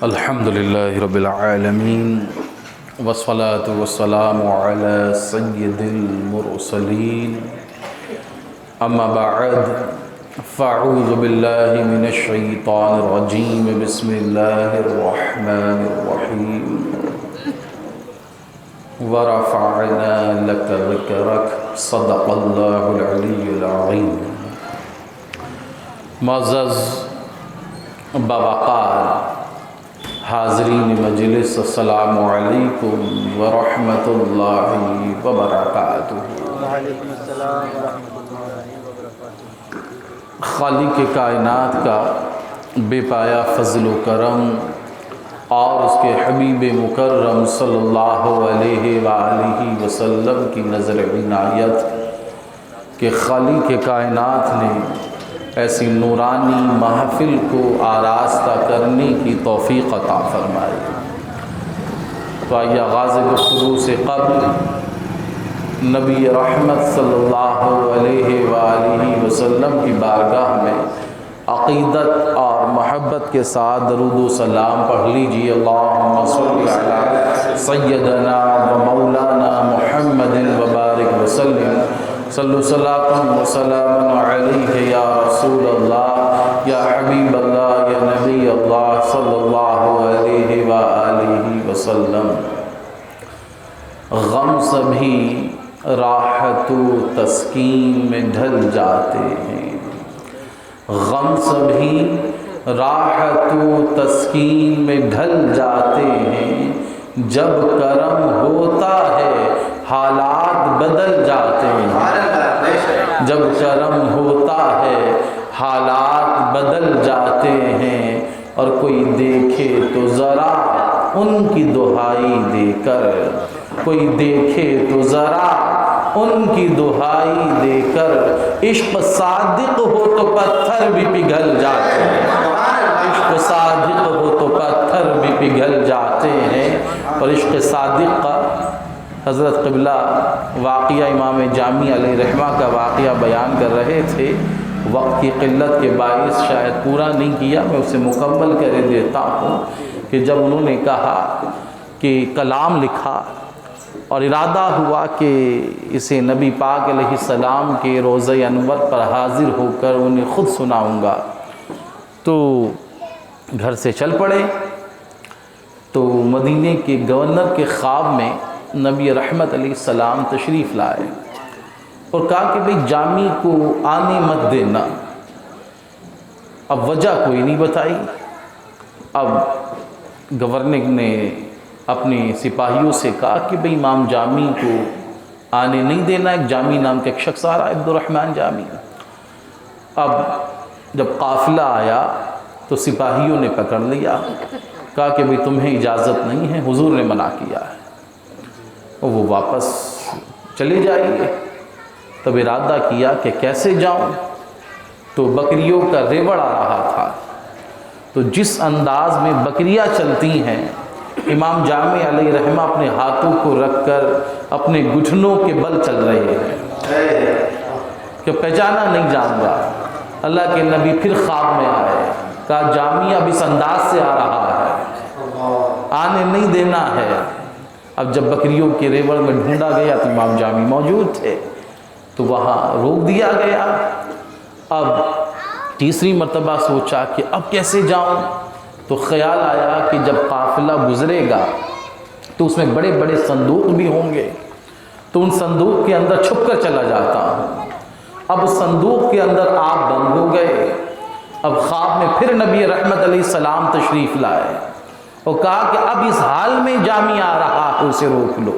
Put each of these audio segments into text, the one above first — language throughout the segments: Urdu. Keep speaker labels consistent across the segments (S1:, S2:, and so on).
S1: الحمد لله رب العالمين والصلاة والسلام على سيد المرسلين أما بعد فأعوذ بالله من الشيطان الرجيم بسم الله الرحمن الرحيم ورفعنا لك ذكرك صدق الله العلي العظيم. معزز باوقار حاضرین مجلس، السلام علیکم ورحمۃ اللہ وبرکاتہ.
S2: وعلیکم السلام ورحمۃ اللہ وبرکاتہ.
S1: خالق کائنات کا بے پایا فضل و کرم اور اس کے حبیب مکرم صلی اللہ علیہ وآلہ وسلم کی نظر عنایت کہ خالق کائنات نے ایسی نورانی محفل کو آراستہ کرنے کی توفیق عطا فرمائی. تو آئیے آغاز گفتگو سے قبل نبی رحمت صلی اللہ علیہ وآلہ وسلم کی بارگاہ میں عقیدت اور محبت کے ساتھ درود و سلام پڑھ لیجیے. اللہم صلی علی سیدنا و مولانا محمد وبارک وسلم. صلو صلاۃ و سلام علیہ یا رسول اللہ یا حبیب اللہ یا نبی اللہ صلی اللہ علیہ وآلہ وسلم. غم سبھی راحت و تسکین میں ڈھل جاتے ہیں. غم سبھی راحت و تسکین میں ڈھل جاتے ہیں. جب کرم ہوتا ہے حالات بدل جاتے ہیں. جب کرم ہوتا ہے حالات بدل جاتے ہیں. اور کوئی دیکھے تو ذرا ان کی دہائی دے کر، کوئی دیکھے تو ذرا ان کی دہائی دے کر، عشق صادق ہو تو پتھر بھی پگھل جاتے ہیں. عشق صادق ہو تو پتھر بھی پگھل جاتے ہیں. اور عشق صادق کا حضرت قبلہ واقعہ امام جامی علیہ رحمہ کا واقعہ بیان کر رہے تھے. وقت کی قلت کے باعث شاید پورا نہیں کیا، میں اسے مکمل کر دیتا ہوں کہ جب انہوں نے کہا کہ کلام لکھا اور ارادہ ہوا کہ اسے نبی پاک علیہ السلام کے روضہ انور پر حاضر ہو کر انہیں خود سناؤں گا، تو گھر سے چل پڑے. تو مدینے کے گورنر کے خواب میں نبی رحمت علیہ السلام تشریف لائے اور کہا کہ بھئی جامی کو آنے مت دینا. اب وجہ کوئی نہیں بتائی. اب گورنر نے اپنے سپاہیوں سے کہا کہ بھئی امام جامی کو آنے نہیں دینا. ایک جامی نام کا ایک شخص آ رہا ہے، عبد الرحمن جامی. اب جب قافلہ آیا تو سپاہیوں نے پکڑ لیا، کہا کہ بھئی تمہیں اجازت نہیں ہے، حضور نے منع کیا ہے. اور وہ واپس چلے جائیے. تب ارادہ کیا کہ کیسے جاؤں. تو بکریوں کا ریوڑ آ رہا تھا. تو جس انداز میں بکریاں چلتی ہیں، امام جامع علیہ رحمہ اپنے ہاتھوں کو رکھ کر اپنے گھٹنوں کے بل چل رہے ہیں کہ پہچانا نہیں جاؤں گا. اللہ کے نبی پھر خواب میں آئے، کہا جامی اب اس انداز سے آ رہا ہے، آنے نہیں دینا ہے. اب جب بکریوں کے ریوڑ میں ڈھونڈا گیا تو امام جامی موجود تھے، تو وہاں روک دیا گیا. اب تیسری مرتبہ سوچا کہ اب کیسے جاؤں. تو خیال آیا کہ جب قافلہ گزرے گا تو اس میں بڑے بڑے صندوق بھی ہوں گے، تو ان صندوق کے اندر چھپ کر چلا جاتا ہوں. اب اس صندوق کے اندر آپ بند ہو گئے. اب خواب میں پھر نبی رحمت علیہ السلام تشریف لائے اور کہا کہ اب اس حال میں جامی آ رہا ہے، اسے روک لو.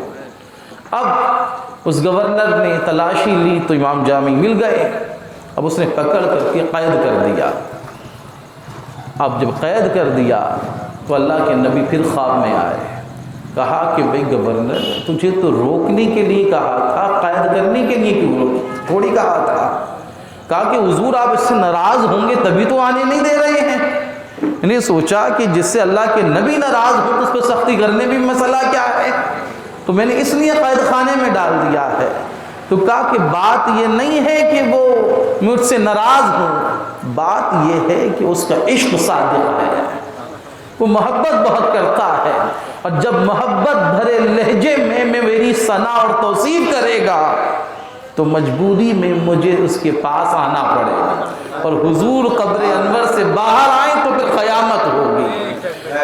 S1: اب اس گورنر نے تلاشی لی تو امام جامی مل گئے. اب اس نے پکڑ کر کے قید کر دیا. اب جب قید کر دیا تو اللہ کے نبی پھر خواب میں آئے، کہا کہ بھئی گورنر تجھے تو روکنے کے لیے کہا تھا، قید کرنے کے لیے کیوں تھوڑی کہا تھا. کہا کہ حضور آپ اس سے ناراض ہوں گے تبھی تو آنے نہیں دے رہے ہیں. نے سوچا کہ جس سے اللہ کے نبی ناراض ہو تو اس پہ سختی کرنے بھی مسئلہ کیا ہے، تو میں نے اس لیے قید خانے میں ڈال دیا ہے. تو کہا کہ بات یہ نہیں ہے کہ وہ مجھ سے ناراض ہوں، بات یہ ہے کہ اس کا عشق صادق ہے، وہ محبت بہت کرتا ہے، اور جب محبت بھرے لہجے میں میری ثنا اور توصیف کرے گا تو مجبوری میں مجھے اس کے پاس آنا پڑے گا، اور حضور قبر انور سے باہر آئیں تو پھر قیامت ہوگی۔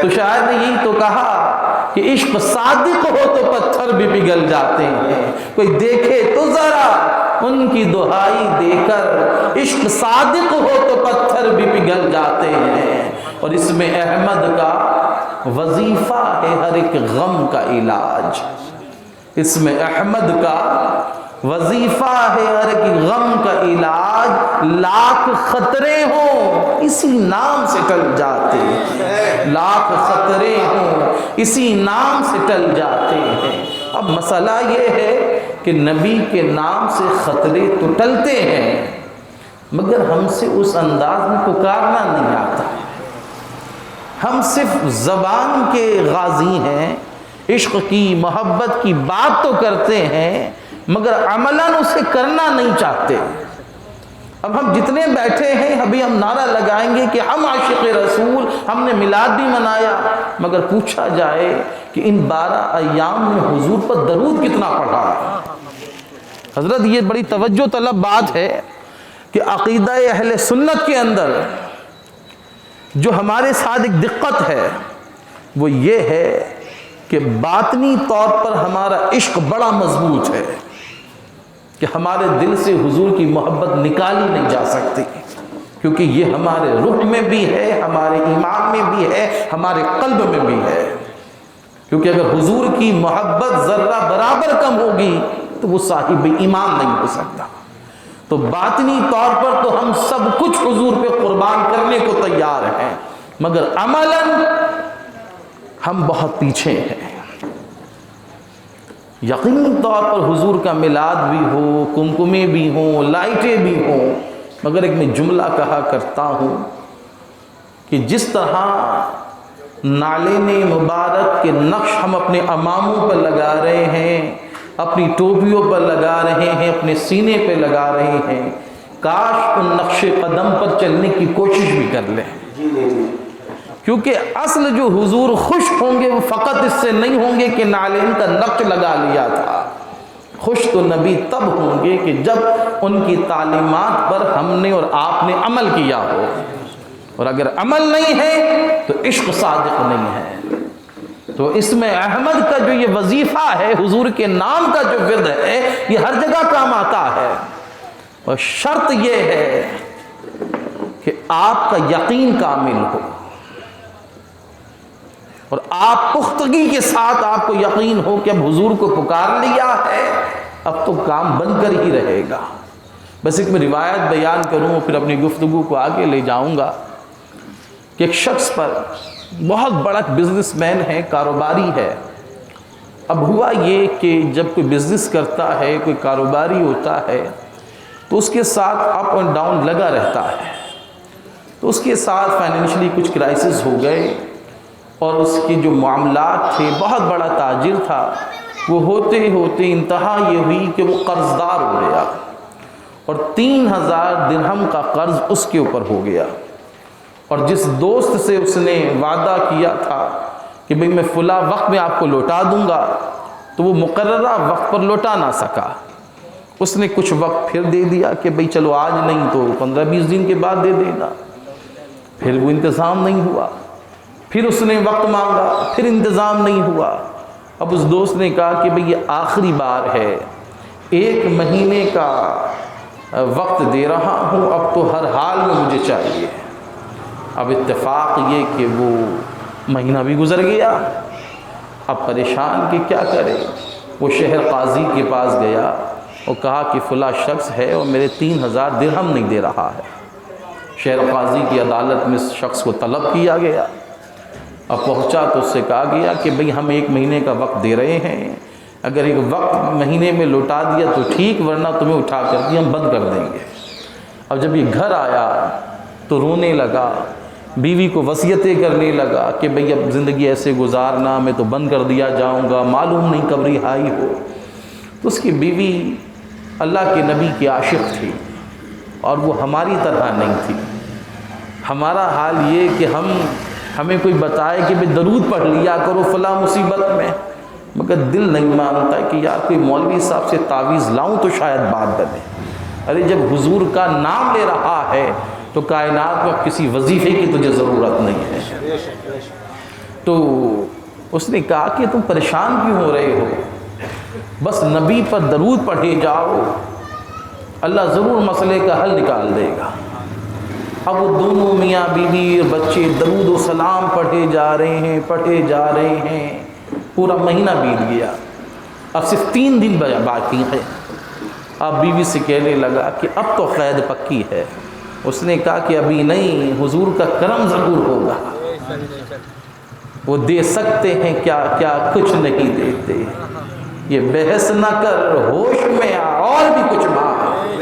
S1: تو شاعر نے یہی تو کہا کہ عشق صادق ہو تو پتھر بھی پگھل جاتے ہیں، کوئی دیکھے تو ذرا ان کی دہائی دے کر، عشق صادق ہو تو پتھر بھی پگھل جاتے ہیں۔ اور اس میں احمد کا وظیفہ ہے ہر ایک غم کا علاج، اس میں احمد کا وظیفہ ہے ہر ایک غم کا علاج، لاکھ خطرے ہوں اسی نام سے ٹل جاتے ہیں، لاکھ خطرے ہوں اسی نام سے ٹل جاتے ہیں۔ اب مسئلہ یہ ہے کہ نبی کے نام سے خطرے تو ٹلتے ہیں، مگر ہم سے اس انداز میں پکارنا نہیں آتا، ہم صرف زبان کے غازی ہیں، عشق کی محبت کی بات تو کرتے ہیں مگر عملاً اسے کرنا نہیں چاہتے۔ اب ہم جتنے بیٹھے ہیں ابھی ہم نعرہ لگائیں گے کہ ہم عاشق رسول، ہم نے میلاد بھی منایا، مگر پوچھا جائے کہ ان 12 ایام میں حضور پر درود کتنا پڑھا؟ حضرت یہ بڑی توجہ طلب بات ہے کہ عقیدہ اہل سنت کے اندر جو ہمارے ساتھ ایک دقت ہے وہ یہ ہے کہ باطنی طور پر ہمارا عشق بڑا مضبوط ہے کہ ہمارے دل سے حضور کی محبت نکالی نہیں جا سکتی، کیونکہ یہ ہمارے روح میں بھی ہے، ہمارے ایمان میں بھی ہے، ہمارے قلب میں بھی ہے، کیونکہ اگر حضور کی محبت ذرہ برابر کم ہوگی تو وہ صاحب ایمان نہیں ہو سکتا۔ تو باطنی طور پر تو ہم سب کچھ حضور پہ قربان کرنے کو تیار ہیں، مگر عملاً ہم بہت پیچھے ہیں۔ یقینی طور پر حضور کا میلاد بھی ہو، کمکمے بھی ہوں، لائٹیں بھی ہوں، مگر ایک میں جملہ کہا کرتا ہوں کہ جس طرح نالین مبارک کے نقش ہم اپنے اماموں پر لگا رہے ہیں، اپنی ٹوپیوں پر لگا رہے ہیں، اپنے سینے پہ لگا رہے ہیں، کاش ان نقش قدم پر چلنے کی کوشش بھی کر لیں، کیونکہ اصل جو حضور خوش ہوں گے وہ فقط اس سے نہیں ہوں گے کہ نالین کا نقش لگا لیا تھا، خوش تو نبی تب ہوں گے کہ جب ان کی تعلیمات پر ہم نے اور آپ نے عمل کیا ہو، اور اگر عمل نہیں ہے تو عشق صادق نہیں ہے۔ تو اس میں احمد کا جو یہ وظیفہ ہے، حضور کے نام کا جو ورد ہے، یہ ہر جگہ کام آتا ہے، اور شرط یہ ہے کہ آپ کا یقین کامل ہو، اور آپ پختگی کے ساتھ آپ کو یقین ہو کہ اب حضور کو پکار لیا ہے، اب تو کام بن کر ہی رہے گا۔ بس ایک میں روایت بیان کروں پھر اپنی گفتگو کو آگے لے جاؤں گا کہ ایک شخص پر، بہت بڑا بزنس مین ہے، کاروباری ہے، اب ہوا یہ کہ جب کوئی بزنس کرتا ہے، کوئی کاروباری ہوتا ہے تو اس کے ساتھ اپ اینڈ ڈاؤن لگا رہتا ہے، تو اس کے ساتھ فائنینشلی کچھ کرائسس ہو گئے، اور اس کے جو معاملات تھے، بہت بڑا تاجر تھا، وہ ہوتے ہوتے انتہا یہ ہوئی کہ وہ قرض دار ہو گیا، اور 3000 درہم کا قرض اس کے اوپر ہو گیا، اور جس دوست سے اس نے وعدہ کیا تھا کہ بھئی میں فلاں وقت میں آپ کو لوٹا دوں گا، تو وہ مقررہ وقت پر لوٹا نہ سکا، اس نے کچھ وقت پھر دے دیا کہ بھئی چلو آج نہیں تو 15-20 دن کے بعد دے دینا، پھر وہ انتظام نہیں ہوا، پھر اس نے وقت مانگا، پھر انتظام نہیں ہوا، اب اس دوست نے کہا کہ بھئی یہ آخری بار ہے، 1 مہینے کا وقت دے رہا ہوں، اب تو ہر حال میں مجھے چاہیے۔ اب اتفاق یہ کہ وہ مہینہ بھی گزر گیا، اب پریشان کہ کیا کرے، وہ شہر قاضی کے پاس گیا اور کہا کہ فلاں شخص ہے اور میرے 3000 درہم نہیں دے رہا ہے۔ شہر قاضی کی عدالت میں اس شخص کو طلب کیا گیا، اب پہنچا تو اس سے کہا گیا کہ بھئی ہم 1 مہینے کا وقت دے رہے ہیں، اگر ایک وقت مہینے میں لوٹا دیا تو ٹھیک، ورنہ تمہیں اٹھا کر دیا ہم بند کر دیں گے۔ اب جب یہ گھر آیا تو رونے لگا، بیوی کو وصیتیں کرنے لگا کہ بھئی اب زندگی ایسے گزارنا، میں تو بند کر دیا جاؤں گا، معلوم نہیں کب رہائی ہو۔ تو اس کی بیوی اللہ کے نبی کی عاشق تھی، اور وہ ہماری طرح نہیں تھی۔ ہمارا حال یہ کہ ہم ہمیں کوئی بتائے کہ بھئی درود پڑھ لیا کرو فلاں مصیبت میں، مگر دل نہیں مانتا کہ یار کوئی مولوی صاحب سے تعویذ لاؤں تو شاید بات بنے۔ ارے جب حضور کا نام لے رہا ہے تو کائنات میں کسی وظیفے کی تجھے ضرورت نہیں ہے۔ تو اس نے کہا کہ تم پریشان کیوں ہو رہے ہو، بس نبی پر درود پڑھے جاؤ، اللہ ضرور مسئلے کا حل نکال دے گا۔ اب وہ دونوں میاں بیوی اور بچے درود و سلام پڑھے جا رہے ہیں، پورا مہینہ بیت گیا، اب صرف 3 دن باقی ہے۔ اب بیوی سے کہنے لگا کہ اب تو قید پکی ہے۔ اس نے کہا کہ ابھی نہیں، حضور کا کرم ضرور ہوگا، وہ دے سکتے ہیں کیا کیا کچھ نہیں دیتے، یہ بحث نہ کر ہوش میں آ اور بھی کچھ مانگ۔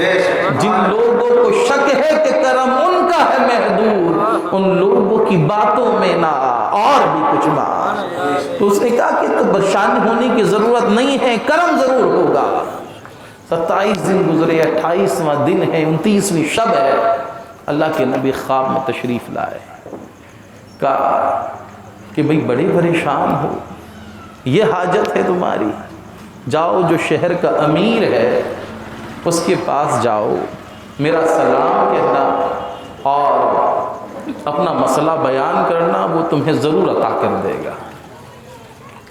S1: جن لوگوں کو شک ہے کہ کرم ان کا ہے محدود، ان لوگوں کی باتوں میں نہ آ اور بھی کچھ مانگ۔ تو اس نے کہا کہ تو پریشان ہونے کی ضرورت نہیں ہے، کرم ضرور ہوگا۔ 27 دن گزرے، 28واں دن ہے، 29ویں شب ہے، اللہ کے نبی خواب میں تشریف لائے، کہا کہ بھئی بڑے پریشان ہو، یہ حاجت ہے تمہاری، جاؤ جو شہر کا امیر ہے اس کے پاس جاؤ، میرا سلام کہنا اور اپنا مسئلہ بیان کرنا، وہ تمہیں ضرور عطا کر دے گا۔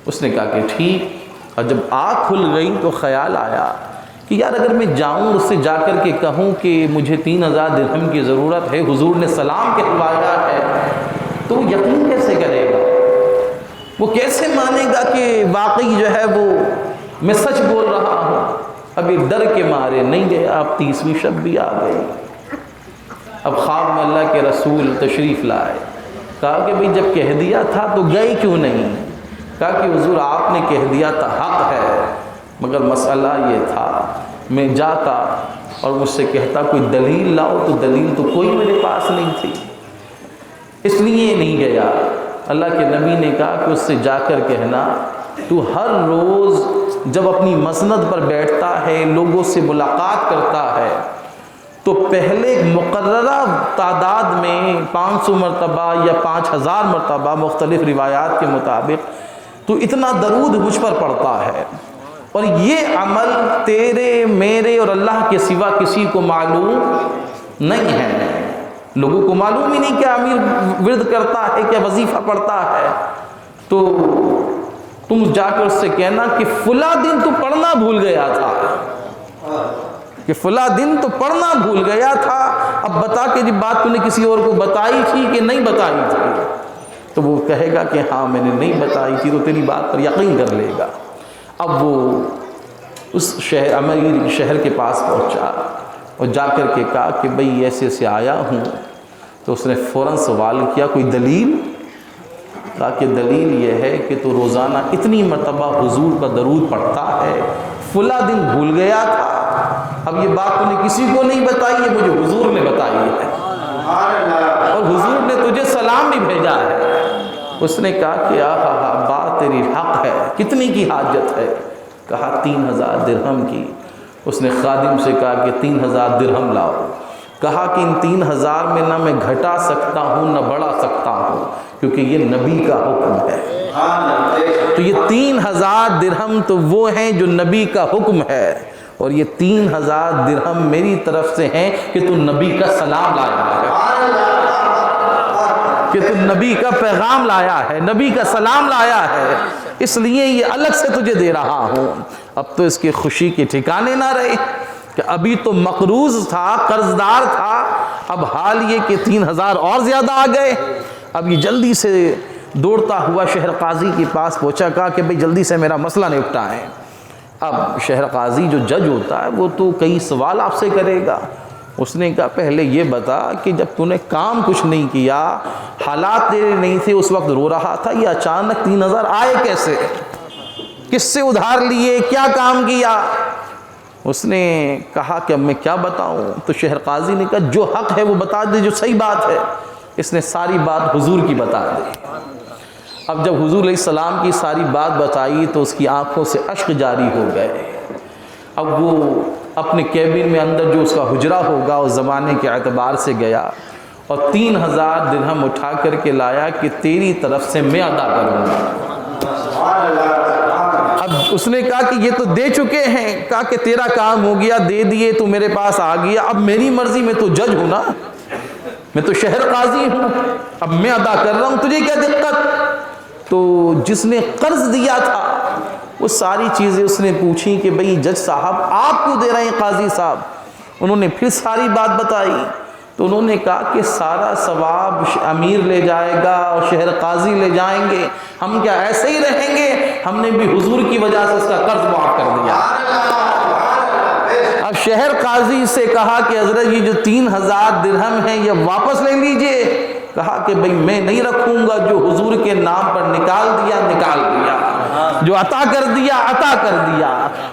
S1: اس نے کہا کہ ٹھیک۔ اور جب آنکھ کھل گئی تو خیال آیا کہ یار اگر میں جاؤں اس سے جا کر کے کہوں کہ مجھے 3000 درہم کی ضرورت ہے، حضور نے سلام کہلوایا ہے، تو یقین کیسے کرے گا، وہ کیسے مانے گا کہ واقعی جو ہے وہ میں سچ بول رہا ہوں۔ ابھی ڈر کے مارے نہیں گیا، اب 30ویں شب بھی آ گئی۔ اب خواب میں اللہ کے رسول تشریف لائے، کہا کہ بھئی جب کہہ دیا تھا تو گئے کیوں نہیں؟ کہا کہ حضور آپ نے کہہ دیا تھا، حق ہے، مگر مسئلہ یہ تھا میں جاتا اور مجھ سے کہتا کوئی دلیل لاؤ، تو دلیل تو کوئی میرے پاس نہیں تھی، اس لیے نہیں گیا۔ اللہ کے نبی نے کہا کہ اس سے جا کر کہنا تو ہر روز جب اپنی مسند پر بیٹھتا ہے، لوگوں سے ملاقات کرتا ہے، تو پہلے مقررہ تعداد میں 500 مرتبہ یا 5000 مرتبہ مختلف روایات کے مطابق تو اتنا درود مجھ پر پڑتا ہے، اور یہ عمل تیرے میرے اور اللہ کے سوا کسی کو معلوم نہیں ہے۔ لوگوں کو معلوم ہی نہیں کہ امیر ورد کرتا ہے، کیا وظیفہ پڑھتا ہے، تو تم جا کر اس سے کہنا کہ فلاں دن تو پڑھنا بھول گیا تھا، کہ فلاں دن تو پڑھنا بھول گیا تھا، اب بتا کہ یہ بات تو نے کسی اور کو بتائی تھی کہ نہیں بتائی تھی؟ تو وہ کہے گا کہ ہاں میں نے نہیں بتائی تھی، تو تیری بات پر یقین کر لے گا۔ اب وہ اس امیر شہر کے پاس پہنچا اور جا کر کے کہا کہ بھئی ایسے سے آیا ہوں، تو اس نے فوراً سوال کیا کوئی دلیل؟ کہا کہ دلیل یہ ہے کہ تو روزانہ اتنی مرتبہ حضور کا درود پڑھتا ہے، فلاں دن بھول گیا تھا، اب یہ بات تو نے کسی کو نہیں بتائی ہے، مجھے حضور نے بتائی ہے، اور حضور نے تجھے سلام بھی بھیجا ہے۔ اس نے کہا کہ آہا بات تیری حق ہے، کتنی کی حاجت ہے؟ کہا 3000 درہم کی۔ اس نے خادم سے کہا کہ 3000 درہم لاؤ۔ کہا کہ ان 3000 میں نہ میں گھٹا سکتا ہوں نہ بڑھا سکتا ہوں، کیونکہ یہ نبی کا حکم ہے۔ تو یہ 3000 درہم تو وہ ہیں جو نبی کا حکم ہے، اور یہ 3000 درہم میری طرف سے ہیں کہ تو نبی کا سلام لایا ہے، کہ تو نبی کا پیغام لایا ہے، نبی کا سلام لایا ہے، اس لیے یہ الگ سے تجھے دے رہا ہوں۔ اب تو اس کی خوشی کے ٹھکانے نہ رہے کہ ابھی تو مقروض تھا، قرضدار تھا، اب حال یہ کہ 3000 اور زیادہ آ گئے۔ اب یہ جلدی سے دوڑتا ہوا شہر قاضی کے پاس پہنچا، کہا کہ بھئی جلدی سے میرا مسئلہ نپٹائیں۔ اب شہر قاضی جو جج ہوتا ہے وہ تو کئی سوال آپ سے کرے گا۔ اس نے کہا پہلے یہ بتا کہ جب تو نے کام کچھ نہیں کیا، حالات تیرے نہیں تھے، اس وقت رو رہا تھا، یہ اچانک 3000 آئے کیسے؟ کس سے ادھار لیے؟ کیا کام کیا؟ اس نے کہا کہ اب میں کیا بتاؤں؟ تو شہر قاضی نے کہا جو حق ہے وہ بتا دے، جو صحیح بات ہے۔ اس نے ساری بات حضور کی بتا دی۔ اب جب حضور علیہ السلام کی ساری بات بتائی تو اس کی آنکھوں سے اشک جاری ہو گئے۔ اب وہ اپنے کیبن میں اندر جو اس کا حجرہ ہوگا اس زمانے کے اعتبار سے گیا، اور 3000 درہم اٹھا کر کے لایا کہ تیری طرف سے میں ادا کروں گا۔ اب اس نے کہا کہ یہ تو دے چکے ہیں، کہا کہ تیرا کام ہو گیا، دے دیے، تو میرے پاس آ گیا، اب میری مرضی، میں تو جج ہوں نا، میں تو شہر قاضی ہوں، اب میں ادا کر رہا ہوں، تجھے کیا دقت؟ تو جس نے قرض دیا تھا وہ ساری چیزیں اس نے پوچھی کہ بھئی جج صاحب آپ کو دے رہے ہیں قاضی صاحب؟ انہوں نے پھر ساری بات بتائی، تو انہوں نے کہا کہ سارا ثواب امیر لے جائے گا اور شہر قاضی لے جائیں گے، ہم کیا ایسے ہی رہیں گے؟ ہم نے بھی حضور کی وجہ سے اس کا قرض معاف کر دیا۔ اب شہر قاضی سے کہا کہ حضرت یہ جو 3000 درہم ہیں یہ واپس لے لیجئے۔ کہا کہ بھئی میں نہیں رکھوں گا، جو حضور کے نام پر نکال دیا نکال دیا، جو عطا کر دیا عطا کر دیا۔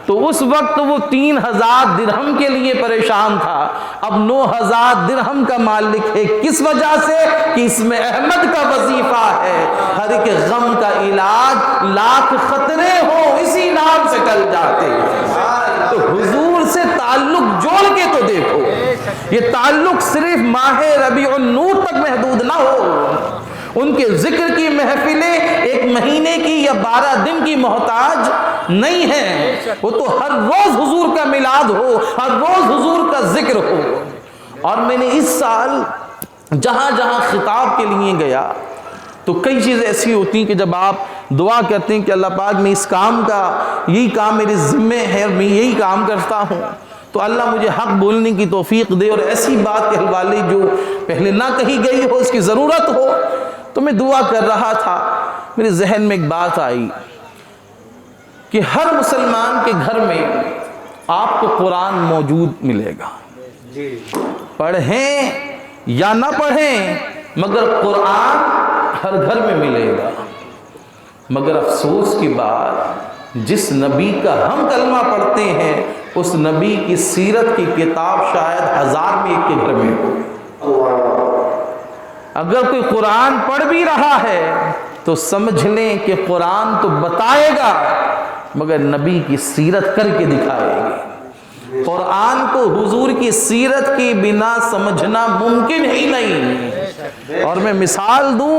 S1: تو اس وقت وہ 3000 درہم کے لیے پریشان تھا، اب 9000 درہم کا مالک ہے۔ کس وجہ سے؟ کہ اس میں احمد کا وظیفہ ہے، ہر ایک غم کا علاج، لاکھ خطرے ہوں اسی نام سے ٹل جاتے ہیں۔ تو حضور سے تعلق جوڑ کے تو دیکھو، یہ تعلق صرف ماہ ربیع النور تک محدود نہ ہو۔ ان کے ذکر کی محفلیں 1 مہینے کی یا 12 دن کی محتاج نہیں ہیں، وہ تو ہر روز حضور کا میلاد ہو، ہر روز حضور کا ذکر ہو۔ اور میں نے اس سال جہاں جہاں خطاب کے لیے گیا تو کئی چیزیں ایسی ہوتی ہیں کہ جب آپ دعا کرتے ہیں کہ اللہ پاک میں اس کام کا، یہی کام میرے ذمے ہے اور میں یہی کام کرتا ہوں، تو اللہ مجھے حق بولنے کی توفیق دے، اور ایسی بات کے حوالے جو پہلے نہ کہی گئی ہو، اس کی ضرورت ہو۔ تو میں دعا کر رہا تھا، میرے ذہن میں ایک بات آئی کہ ہر مسلمان کے گھر میں آپ کو قرآن موجود ملے گا، پڑھیں یا نہ پڑھیں مگر قرآن ہر گھر میں ملے گا۔ مگر افسوس کی بات، جس نبی کا ہم کلمہ پڑھتے ہیں اس نبی کی سیرت کی کتاب شاید 1000 میں ایک کے گھر میں ہو۔ اگر کوئی قرآن پڑھ بھی رہا ہے تو سمجھ لیں کہ قرآن تو بتائے گا مگر نبی کی سیرت کر کے دکھائے گی۔ قرآن کو حضور کی سیرت کی بنا سمجھنا ممکن ہی نہیں۔ اور میں مثال دوں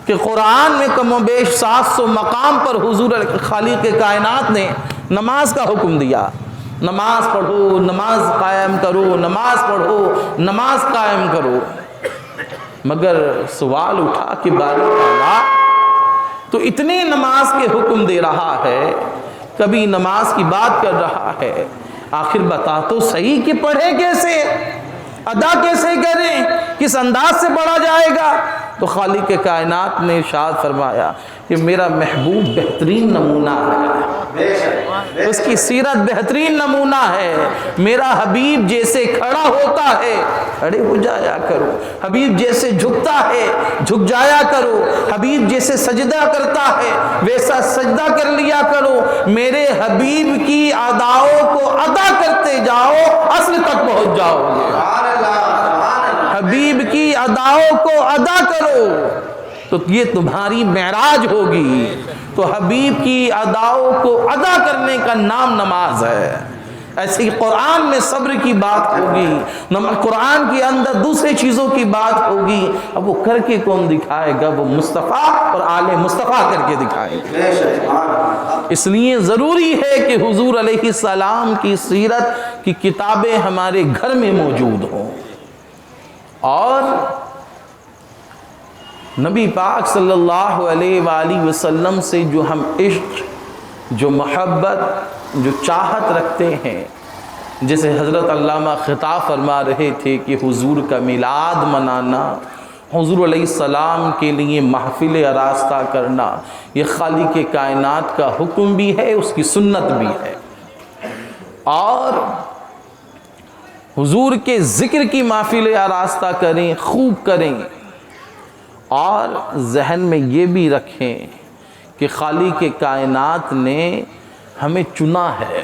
S1: کہ قرآن میں کم و بیش 700 مقام پر حضور خالق کائنات نے نماز کا حکم دیا، نماز پڑھو، نماز قائم کرو، نماز پڑھو، نماز قائم کرو۔ مگر سوال اٹھا کہ باری تعالیٰ تو اتنے نماز کے حکم دے رہا ہے، کبھی نماز کی بات کر رہا ہے، آخر بتا تو صحیح کہ پڑھے کیسے، ادا کیسے کریں، کس انداز سے پڑھا جائے گا؟ تو خالق کائنات نے ارشاد فرمایا کہ میرا محبوب بہترین نمونہ ہے، اس کی سیرت بہترین نمونہ ہے۔ میرا حبیب جیسے کھڑا ہوتا ہے کھڑے ہو جایا کرو، حبیب جیسے جھکتا ہے جھک جایا کرو، حبیب جیسے سجدہ کرتا ہے ویسا سجدہ کر لیا کرو۔ میرے حبیب کی اداؤں کو ادا کرتے جاؤ، اصل تک پہنچ جاؤ گے۔ حبیب کی اداؤں کو ادا کرو تو یہ تمہاری معراج ہوگی۔ تو حبیب کی اداؤں کو ادا کرنے کا نام نماز ہے۔ ایسے ہی قرآن میں صبر کی بات ہوگی، قرآن کے اندر دوسرے چیزوں کی بات ہوگی، اب وہ کر کے کون دکھائے گا؟ وہ مصطفیٰ اور آل مصطفیٰ کر کے دکھائے گا۔ اس لیے ضروری ہے کہ حضور علیہ السلام کی سیرت کی کتابیں ہمارے گھر میں موجود ہوں، اور نبی پاک صلی اللہ علیہ وآلہ وسلم سے جو ہم عشق، جو محبت، جو چاہت رکھتے ہیں، جیسے حضرت علامہ خطاب فرما رہے تھے کہ حضور کا میلاد منانا، حضور علیہ السلام کے لیے محفل آراستہ کرنا، یہ خالق کائنات کا حکم بھی ہے، اس کی سنت بھی ہے۔ اور حضور کے ذکر کی محفل آراستہ کریں، خوب کریں، اور ذہن میں یہ بھی رکھیں کہ خالق کائنات نے ہمیں چنا ہے،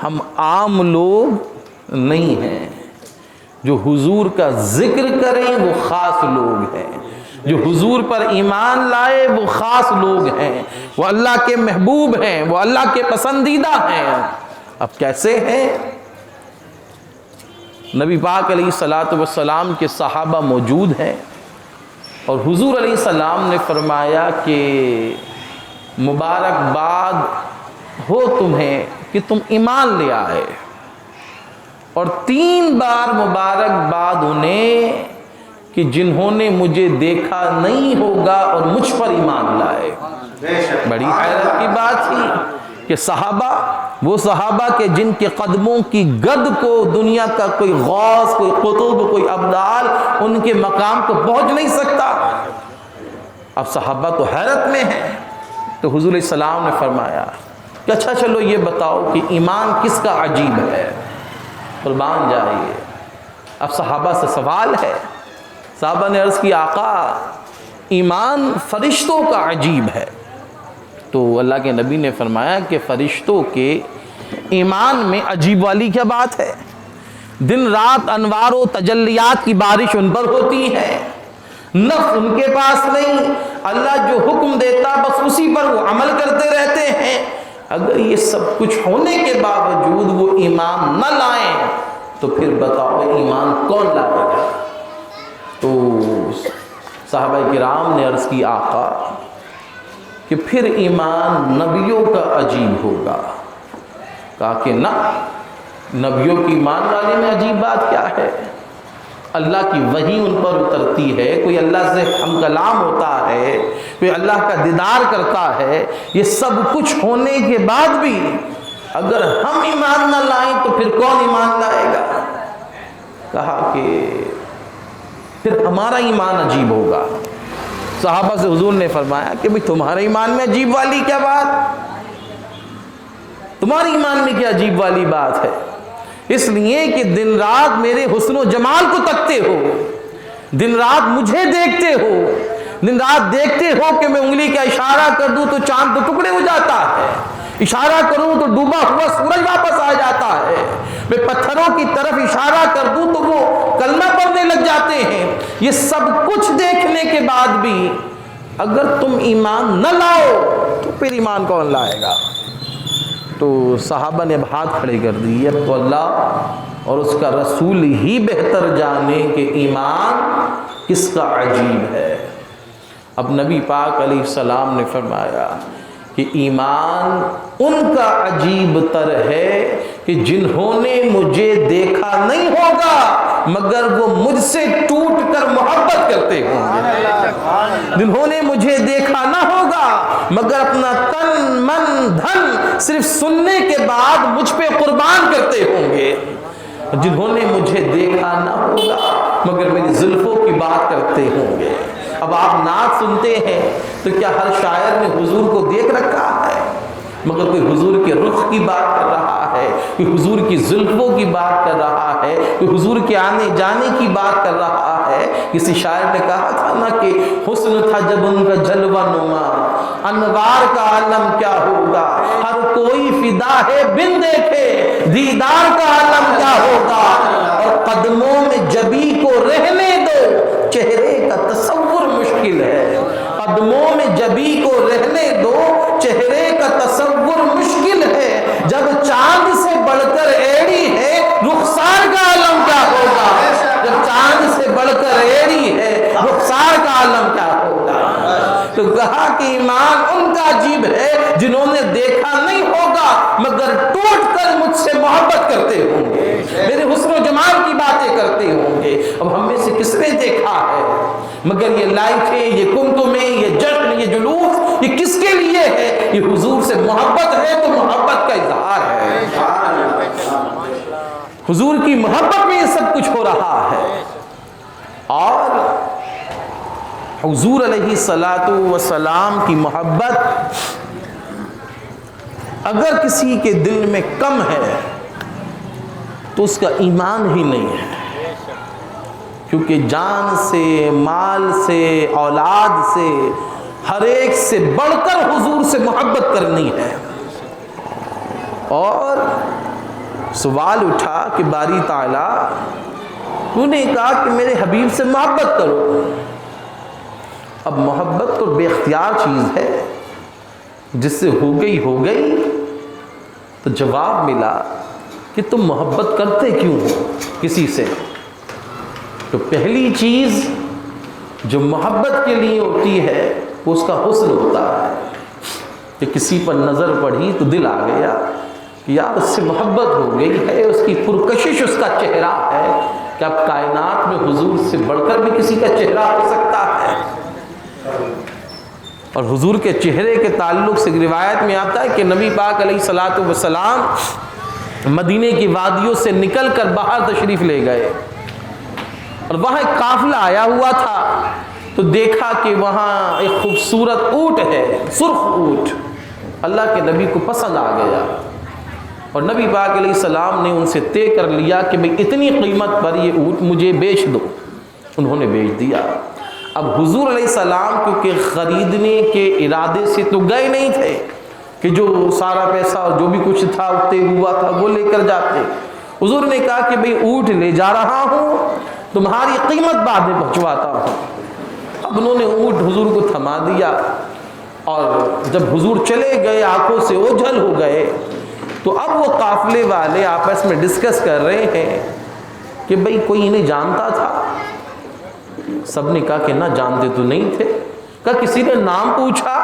S1: ہم عام لوگ نہیں ہیں۔ جو حضور کا ذکر کریں وہ خاص لوگ ہیں، جو حضور پر ایمان لائے وہ خاص لوگ ہیں، وہ اللہ کے محبوب ہیں، وہ اللہ کے پسندیدہ ہیں۔ اب کیسے ہیں؟ نبی پاک علیہ الصلوۃ والسلام کے صحابہ موجود ہیں اور حضور علیہ السلام نے فرمایا کہ مبارکباد ہو تمہیں کہ تم ایمان لے آئے، اور 3 بار مبارکباد انہیں کہ جنہوں نے مجھے دیکھا نہیں ہوگا اور مجھ پر ایمان لائے۔ بڑی حیرت کی بات تھی کہ صحابہ، وہ صحابہ کہ جن کے قدموں کی گد کو دنیا کا کوئی غوث، کوئی قطب، کوئی ابدال ان کے مقام کو پہنچ نہیں سکتا، اب صحابہ تو حیرت میں ہیں۔ تو حضور علیہ السلام نے فرمایا کہ اچھا چلو یہ بتاؤ کہ ایمان کس کا عجیب ہے، قربان جائیے۔ اب صحابہ سے سوال ہے، صحابہ نے عرض کی آقا ایمان فرشتوں کا عجیب ہے۔ تو اللہ کے نبی نے فرمایا کہ فرشتوں کے ایمان میں عجیب والی کیا بات ہے، دن رات انوار و تجلیات کی بارش ان پر ہوتی ہے، نفس ان کے پاس نہیں، اللہ جو حکم دیتا بس اسی پر وہ عمل کرتے رہتے ہیں۔ اگر یہ سب کچھ ہونے کے باوجود وہ ایمان نہ لائیں تو پھر بتاؤ ایمان کون لائے گا؟ تو صحابہ کرام نے عرض کی آقا کہ پھر ایمان نبیوں کا عجیب ہوگا۔ کہا کہ نہ، نبیوں کی ایمان والے میں عجیب بات کیا ہے، اللہ کی وحی ان پر اترتی ہے، کوئی اللہ سے ہم کلام ہوتا ہے، کوئی اللہ کا دیدار کرتا ہے، یہ سب کچھ ہونے کے بعد بھی اگر ہم ایمان نہ لائیں تو پھر کون ایمان لائے گا؟ کہا کہ پھر ہمارا ایمان عجیب ہوگا۔ صحابہ سے حضور نے فرمایا کہ بھئی تمہارے ایمان میں عجیب والی کیا بات، تمہاری ایمان میں کیا عجیب والی بات ہے؟ اس لیے کہ دن رات میرے حسن و جمال کو تکتے ہو، دن رات مجھے دیکھتے ہو، دن رات دیکھتے ہو کہ میں انگلی کا اشارہ کر دوں تو چاند تو ٹکڑے ہو جاتا ہے، اشارہ کروں تو ڈوبا ہوا سورج واپس آ جاتا ہے، میں پتھروں کی طرف اشارہ کر دوں تو وہ کلمہ پڑھنے لگ جاتے ہیں۔ یہ سب کچھ دیکھنے کے بعد بھی اگر تم ایمان نہ لاؤ تو پھر ایمان کون لائے گا؟ تو صحابہ نے اب ہاتھ کھڑے کر دیے، اب تو اللہ اور اس کا رسول ہی بہتر جانے کہ ایمان کس کا عجیب ہے۔ اب نبی پاک علیہ السلام نے فرمایا کہ ایمان ان کا عجیب تر ہے کہ جنہوں نے مجھے دیکھا نہیں ہوگا مگر وہ مجھ سے ٹوٹ کر محبت کرتے ہوں گے، جنہوں نے مجھے دیکھا نہ ہوگا مگر اپنا تن من دھن صرف سننے کے بعد مجھ پہ قربان کرتے ہوں گے، جنہوں نے مجھے دیکھا نہ ہوگا مگر میری زلفوں کی بات کرتے ہوں گے۔ اب آپ نعت سنتے ہیں تو کیا ہر شاعر نے حضور کو دیکھ رکھا ہے؟ مگر کوئی حضور کے رخ کی بات کر رہا ہے، کوئی حضور کی زلفوں کی بات کر رہا ہے، کوئی حضور کے آنے جانے کی بات کر رہا ہے۔ کسی شاعر نے کہا تھا نا کہ حسن تھا جب ان کا جلوہ نما، انوار کا عالم کیا ہوگا، ہر کوئی فدا ہے بن دیکھے دیدار کا عالم کیا ہوگا، اور قدموں میں جبی کو رہنے دو چہرے کا تصور مشکل ہے، قدموں میں جبی کو رہنے دو چہرے کا تصور مشکل ہے، جب چاند سے بڑھ کر ایڑی ہے رخسار کا عالم کیا ہوگا، جب چاند سے بڑھ کر ایڑی ہے رخسار کا عالم کیا ہوگا۔ تو کہا کہ ایمان ان کا عجیب ہے جنہوں نے دیکھا نہیں ہوگا مگر ٹوٹ کر مجھ سے محبت کرتے ہوں گے، میرے حسن و جمال کی باتیں کرتے ہوں گے۔ اب ہم میں سے کس نے دیکھا ہے؟ مگر یہ لائٹیں، یہ کمکمیں، یہ جشن، یہ جلوس، یہ کس کے لیے ہے؟ یہ حضور سے محبت ہے تو محبت کا اظہار ہے، حضور کی محبت میں یہ سب کچھ ہو رہا ہے۔ اور حضور علیہ الصلاۃ والسلام کی محبت اگر کسی کے دل میں کم ہے تو اس کا ایمان ہی نہیں ہے، کیونکہ جان سے، مال سے، اولاد سے، ہر ایک سے بڑھ کر حضور سے محبت کرنی ہے۔ اور سوال اٹھا کہ باری تعالیٰ تو نے کہا کہ میرے حبیب سے محبت کرو، اب محبت تو بے اختیار چیز ہے، جس سے ہو گئی تو جواب ملا کہ تم محبت کرتے کیوں ہو کسی سے؟ تو پہلی چیز جو محبت کے لیے ہوتی ہے وہ اس کا حسن ہوتا ہے، کہ کسی پر نظر پڑی تو دل آ گیا کہ یار اس سے محبت ہو گئی ہے، اس کی پرکشش اس کا چہرہ ہے کہ اب کائنات میں حضور سے بڑھ کر بھی کسی کا چہرہ ہو سکتا ہے۔ اور حضور کے چہرے کے تعلق سے روایت میں آتا ہے کہ نبی پاک علیہ الصلوۃ والسلام مدینے کی وادیوں سے نکل کر باہر تشریف لے گئے، اور وہاں ایک قافلہ آیا ہوا تھا، تو دیکھا کہ وہاں ایک خوبصورت اونٹ ہے، سرخ اونٹ، اللہ کے نبی کو پسند آ گیا، اور نبی پاک علیہ السلام نے ان سے طے کر لیا کہ بھئی اتنی قیمت پر یہ اونٹ مجھے بیچ دو۔ انہوں نے بیچ دیا۔ اب حضور علیہ السلام کیونکہ خریدنے کے ارادے سے تو گئے نہیں تھے کہ جو سارا پیسہ اور جو بھی کچھ تھا طے ہوا تھا وہ لے کر جاتے۔ حضور نے کہا کہ بھئی اونٹ لے جا رہا ہوں، تمہاری قیمت بعد میں پہنچواتا ہوں۔ اب انہوں نے اونٹ حضور کو تھما دیا، اور جب حضور چلے گئے آنکھوں سے اوجھل ہو گئے، تو اب وہ قافلے والے آپس میں ڈسکس کر رہے ہیں کہ بھئی کوئی انہیں جانتا تھا؟ سب نے کہا کہ نہ جانتے تو نہیں تھے۔ کہا کسی نے نام پوچھا؟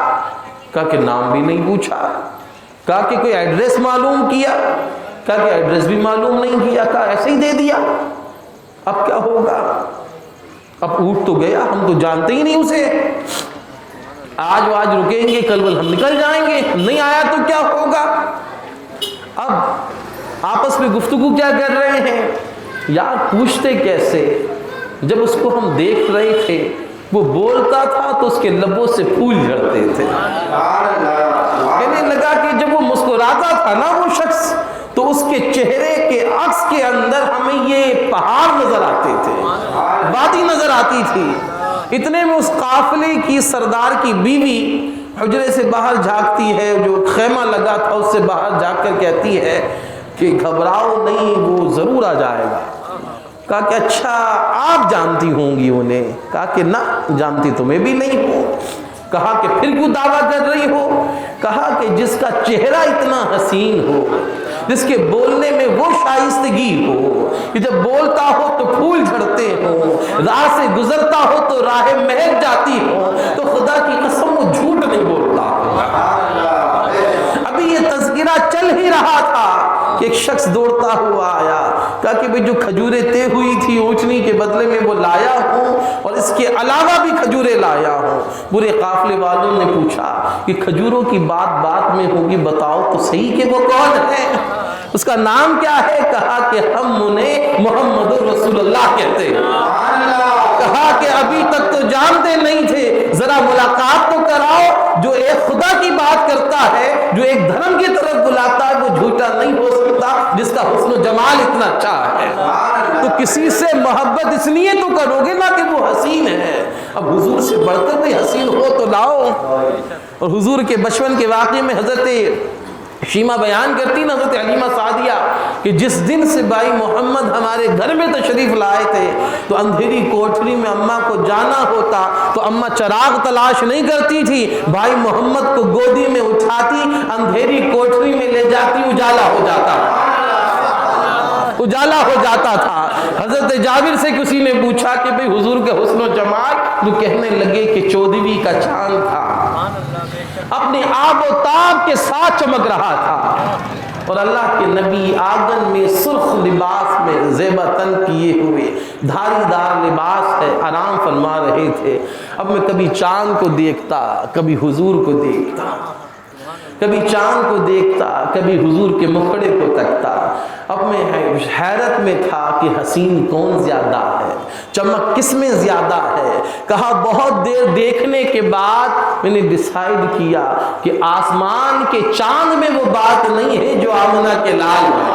S1: کہا کہ نام بھی نہیں پوچھا۔ کہا کہ کوئی ایڈریس معلوم کیا؟ کہا کہ ایڈریس بھی معلوم نہیں کیا۔ کہا ایسے ہی دے دیا، اب کیا ہوگا؟ اب اونٹ تو گیا، ہم تو جانتے ہی نہیں اسے، آج رکیں گے، کل ہم نکل جائیں گے، نہیں آیا تو کیا ہوگا؟ اب آپس میں گفتگو کیا کر رہے ہیں، یار پوچھتے کیسے؟ جب اس کو ہم دیکھ رہے تھے وہ بولتا تھا تو اس کے لبوں سے پھول جھڑتے تھے، کہنے لگا کہ جب وہ مسکراتا تھا نا وہ شخص، تو اس کے چہرے کے عکس کے اندر ہمیں یہ پہاڑ نظر آتے تھے، وادی نظر آتی تھی۔ اتنے میں اس قافلے کی سردار کی بیوی حجرے سے باہر جھانکتی ہے، جو خیمہ لگا تھا اس سے باہر جھانک کر کہتی ہے کہ گھبراؤ نہیں، وہ ضرور آ جائے گا۔ کہا کہ اچھا آپ جانتی ہوں گی انہیں؟ کہا کہ نہ جانتی تمہیں بھی نہیں ہو۔ کہا کہ پھر کیوں دعویٰ کر رہی ہو؟ کہا کہ جس کا چہرہ اتنا حسین ہو، جس کے بولنے میں وہ شائستگی ہو کہ جب بولتا ہو تو پھول جھڑتے ہو، راہ سے گزرتا ہو تو راہ مہک جاتی ہو، تو خدا کی قسم وہ جھوٹ نہیں بولتا۔ ابھی یہ تذکرہ چل ہی رہا تھا کہ ایک شخص دوڑتا ہوا آیا، کہا کہ بھئی جو کھجوریں طے ہوئی تھی اونٹنی کے بدلے میں وہ لایا ہوں، اور اس کے علاوہ بھی کھجوریں لایا ہوں۔ پورے قافلے والوں نے پوچھا کہ کھجوروں کی بات میں ہوگی، بتاؤ تو صحیح کہ وہ کون ہے، اس کا نام کیا ہے؟ کہا کہ ہم انہیں محمد رسول اللہ کہتے ہیں۔ کہا کہ ابھی تک تو جانتے نہیں تھے، ذرا ملاقات تو کراؤ۔ جو ایک خدا کی بات کرتا ہے، جو ایک دھرم کی طرف بلاتا ہے، وہ جھوٹا نہیں ہو سکتا، جس کا حسن و جمال اتنا اچھا ہے۔ تو کسی سے محبت اس لیے تو کرو گے نا کہ وہ حسین ہے، اب حضور سے بڑھ کر کوئی حسین ہو تو لاؤ۔ اور حضور کے بچپن کے واقعے میں حضرت شیمہ بیان کرتی نا، حضرت حلیمہ سعدیہ، کہ جس دن سے بھائی محمد ہمارے گھر میں تشریف لائے تھے تو اندھیری کوٹھری میں اماں کو جانا ہوتا تو اماں چراغ تلاش نہیں کرتی تھی، بھائی محمد کو گودی میں اٹھاتی، اندھیری کوٹھری میں لے جاتی، اجالا ہو جاتا تھا۔ حضرت جابر سے کسی نے پوچھا کہ بھئی حضور کے حسن و جمال، تو کہنے لگے کہ 14ویں کا چاند تھا، اپنے آب و تاب کے ساتھ چمک رہا تھا، اور اللہ کے نبی آنگن میں سرخ لباس میں زیبتن کیے ہوئے، دھاری دار لباس ہے، آرام فرما رہے تھے۔ اب میں کبھی چاند کو دیکھتا، کبھی حضور کو دیکھتا، کبھی چاند کو دیکھتا، کبھی حضور کے مکھڑے کو تکتا۔ اب میں حیرت میں تھا کہ حسین کون زیادہ ہے، چمک کس میں زیادہ ہے۔ کہا بہت دیر دیکھنے کے بعد میں نے ڈیسائیڈ کیا کہ آسمان کے چاند میں وہ بات نہیں ہے جو آمنہ کے لال میں۔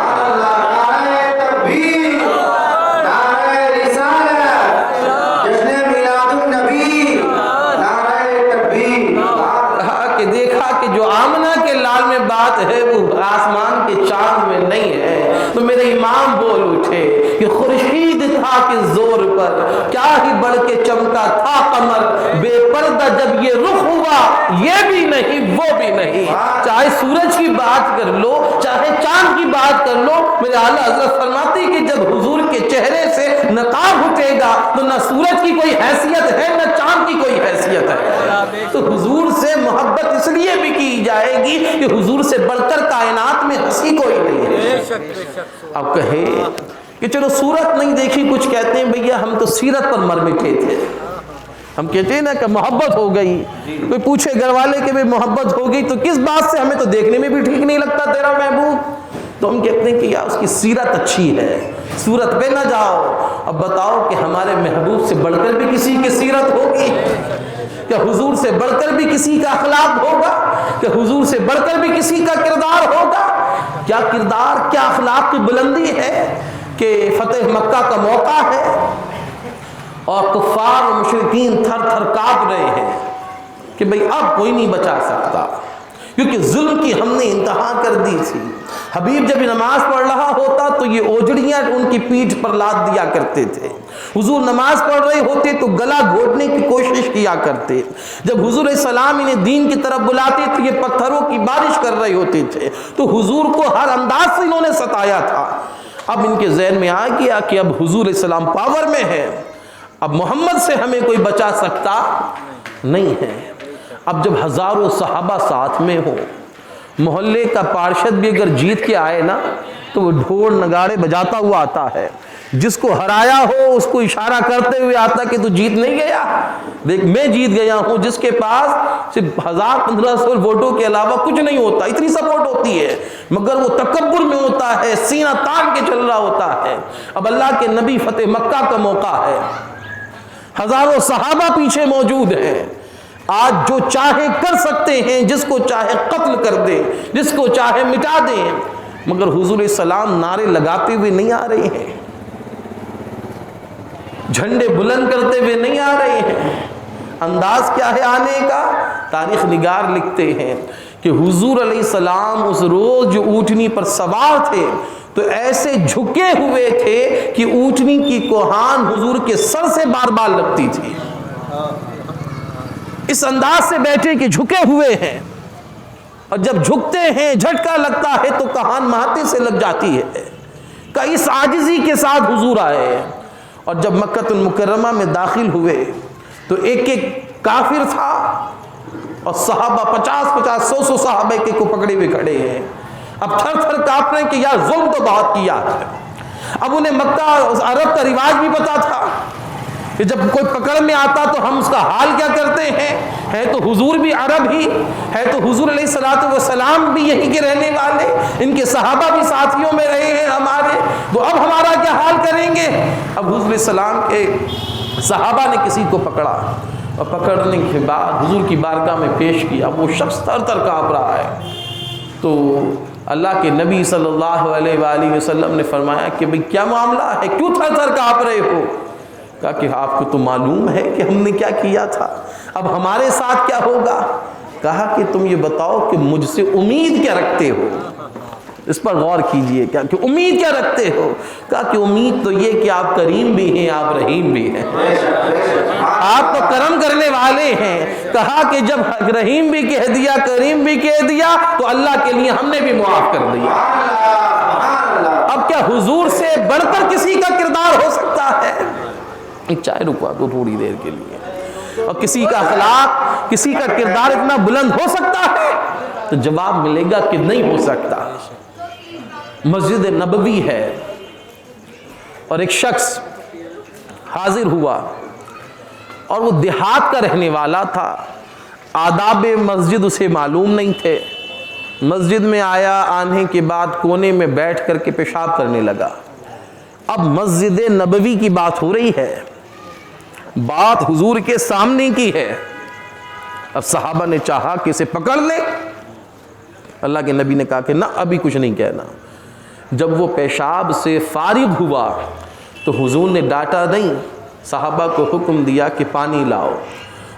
S1: کہا کہ دیکھا کہا کہ جو آمنہ کے لال میں بات ہے وہ آسمان کے چاند میں نہیں ہے، تو میرے امام بول اٹھے کہ خورشید تھا کہ زور پر کیا ہی بڑھ کے چمکا تھا قمر، بے پردہ جب یہ رخ ہوا یہ بھی نہیں وہ بھی نہیں۔ چاہے سورج کی بات کر لو، چاہے چاند کی بات کر لو، میرے اعلیٰ حضرت فرماتی کہ جب حضور کے چہرے سے نقاب اٹھے گا تو نہ سورج کی کوئی حیثیت ہے نہ چاند کی کوئی حیثیت ہے۔ تو حضور سے محبت اس لیے بھی کی جائے گی کہ حضور سے بڑھ کر کائنات میں ہنسی کوئی نہیں ہے۔ اب کہے کہ چلو صورت نہیں دیکھی، کچھ کہتے ہیں بھیا ہم تو سیرت پر مر مٹے تھے، ہم کہتے ہیں نا کہ محبت ہو گئی، کوئی پوچھے گھر والے کہ محبت ہو گئی تو کس بات سے، ہمیں تو دیکھنے میں بھی ٹھیک نہیں لگتا تیرا محبوب، تو ہم کہتے ہیں کہ یار اس کی سیرت اچھی ہے، صورت پہ نہ جاؤ۔ اب بتاؤ کہ ہمارے محبوب سے بڑھ کر بھی کسی کی سیرت ہوگی؟ کیا حضور سے بڑھ کر بھی کسی کا اخلاق ہوگا؟ کیا حضور سے بڑھ کر بھی کسی کا کردار ہوگا؟ کیا کردار، کیا اخلاق کی بلندی ہے کہ فتح مکہ کا موقع ہے اور کفار و مشرکین تھر تھر کانپ رہے ہیں کہ بھئی اب کوئی نہیں بچا سکتا، کیونکہ ظلم کی ہم نے انتہا کر دی تھی۔ حبیب جب نماز پڑھ رہا ہوتا تو یہ اوجڑیاں ان کی پیٹھ پر لاد دیا کرتے تھے، حضور نماز پڑھ رہے ہوتے تو گلا گھونٹنے کی کوشش کیا کرتے، جب حضور علیہ السلام انہیں دین کی طرف بلاتے تو یہ پتھروں کی بارش کر رہے ہوتے تھے، تو حضور کو ہر انداز سے انہوں نے ستایا تھا۔ اب ان کے ذہن میں آ گیا کہ اب حضور علیہ السلام پاور میں ہے، اب محمد سے ہمیں کوئی بچا سکتا نہیں ہے۔ اب جب ہزاروں صحابہ ساتھ میں ہو، محلے کا پارشد بھی اگر جیت کے آئے نا تو وہ ڈھول نگاڑے بجاتا ہوا آتا ہے، جس کو ہرایا ہو اس کو اشارہ کرتے ہوئے آتا کہ تو جیت نہیں گیا، دیکھ میں جیت گیا ہوں، جس کے پاس صرف 1000-1500 ووٹوں کے علاوہ کچھ نہیں ہوتا، اتنی سپورٹ ہوتی ہے مگر وہ تکبر میں ہوتا ہے، سینہ تان کے چل رہا ہوتا ہے۔ اب اللہ کے نبی فتح مکہ کا موقع ہے، ہزاروں صحابہ پیچھے موجود ہیں، آج جو چاہے کر سکتے ہیں، جس کو چاہے قتل کر دیں، جس کو چاہے مٹا دیں، مگر حضور علیہ السلام نعرے لگاتے ہوئے نہیں آ رہے ہیں، جھنڈے بلند کرتے ہوئے نہیں آ رہے ہیں۔ انداز کیا ہے آنے کا؟ تاریخ نگار لکھتے ہیں کہ حضور علیہ السلام اس روز جو اونٹنی پر سوار تھے تو ایسے جھکے ہوئے تھے کہ اونٹنی کی کوہان حضور کے سر سے بار بار لگتی تھی، اس انداز سے بیٹھے کہ جھکے ہوئے ہیں، اور جب جھکتے ہیں جھٹکا لگتا ہے تو کہان مہاتے سے لگ جاتی ہے، کہ اس عاجزی کے ساتھ حضور آئے۔ اور جب مکہ المکرمہ میں داخل ہوئے تو ایک ایک کافر تھا اور صحابہ 50-50 100 صحابہ کے کو پکڑے ہوئے کھڑے ہیں، اب تھر تھر کانپ رہے ہیں کہ یار ظلم تو بہت کیا ہے۔ اب انہیں مکہ عرب کا رواج بھی پتا تھا کہ جب کوئی پکڑ میں آتا تو ہم اس کا حال کیا کرتے ہیں، ہے تو حضور بھی عرب ہی ہے، تو حضور علیہ السلام بھی یہیں کے رہنے والے، ان کے صحابہ بھی ساتھیوں میں رہے ہیں ہمارے، تو اب ہمارا کیا حال کریں گے۔ اب حضور علیہ السلام کے صحابہ نے کسی کو پکڑا اور پکڑنے کے بعد حضور کی بارگاہ میں پیش کیا، وہ شخص تھر تھر کانپ رہا ہے، تو اللہ کے نبی صلی اللہ علیہ وآلہ وسلم نے فرمایا کہ بھئی کیا معاملہ ہے، کیوں تھر تھر کانپ رہے ہو؟ کہا کہ آپ کو تو معلوم ہے کہ ہم نے کیا کیا تھا، اب ہمارے ساتھ کیا ہوگا؟ کہا کہ تم یہ بتاؤ کہ مجھ سے امید کیا رکھتے ہو، اس پر غور کیجئے، کیا کہ امید کیا رکھتے ہو؟ کہا کہ امید تو یہ کہ آپ کریم بھی ہیں، آپ رحیم بھی ہیں، آپ تو کرم کرنے والے ہیں۔ کہا کہ جب رحیم بھی کہہ دیا کریم بھی کہہ دیا تو اللہ کے لیے ہم نے بھی معاف کر دیا۔ اب کیا حضور سے بڑھ کر کسی کا کردار ہو سکتا ہے؟ چائے رکوا دو تھوڑی دیر کے لیے، اور کسی کا اخلاق کسی کا کردار اتنا بلند ہو سکتا ہے؟ تو جواب ملے گا کہ نہیں ہو سکتا۔ مسجد نبوی ہے اور ایک شخص حاضر ہوا اور وہ دیہات کا رہنے والا تھا، آداب مسجد اسے معلوم نہیں تھے، مسجد میں آیا، آنے کے بعد کونے میں بیٹھ کر کے پیشاب کرنے لگا۔ اب مسجد نبوی کی بات ہو رہی ہے، بات حضور کے سامنے کی ہے، اب صحابہ نے چاہا کہ اسے پکڑ لیں، اللہ کے نبی نے کہا کہ نہ ابھی کچھ نہیں کہنا۔ جب وہ پیشاب سے فارغ ہوا تو حضور نے ڈانٹا نہیں، صحابہ کو حکم دیا کہ پانی لاؤ،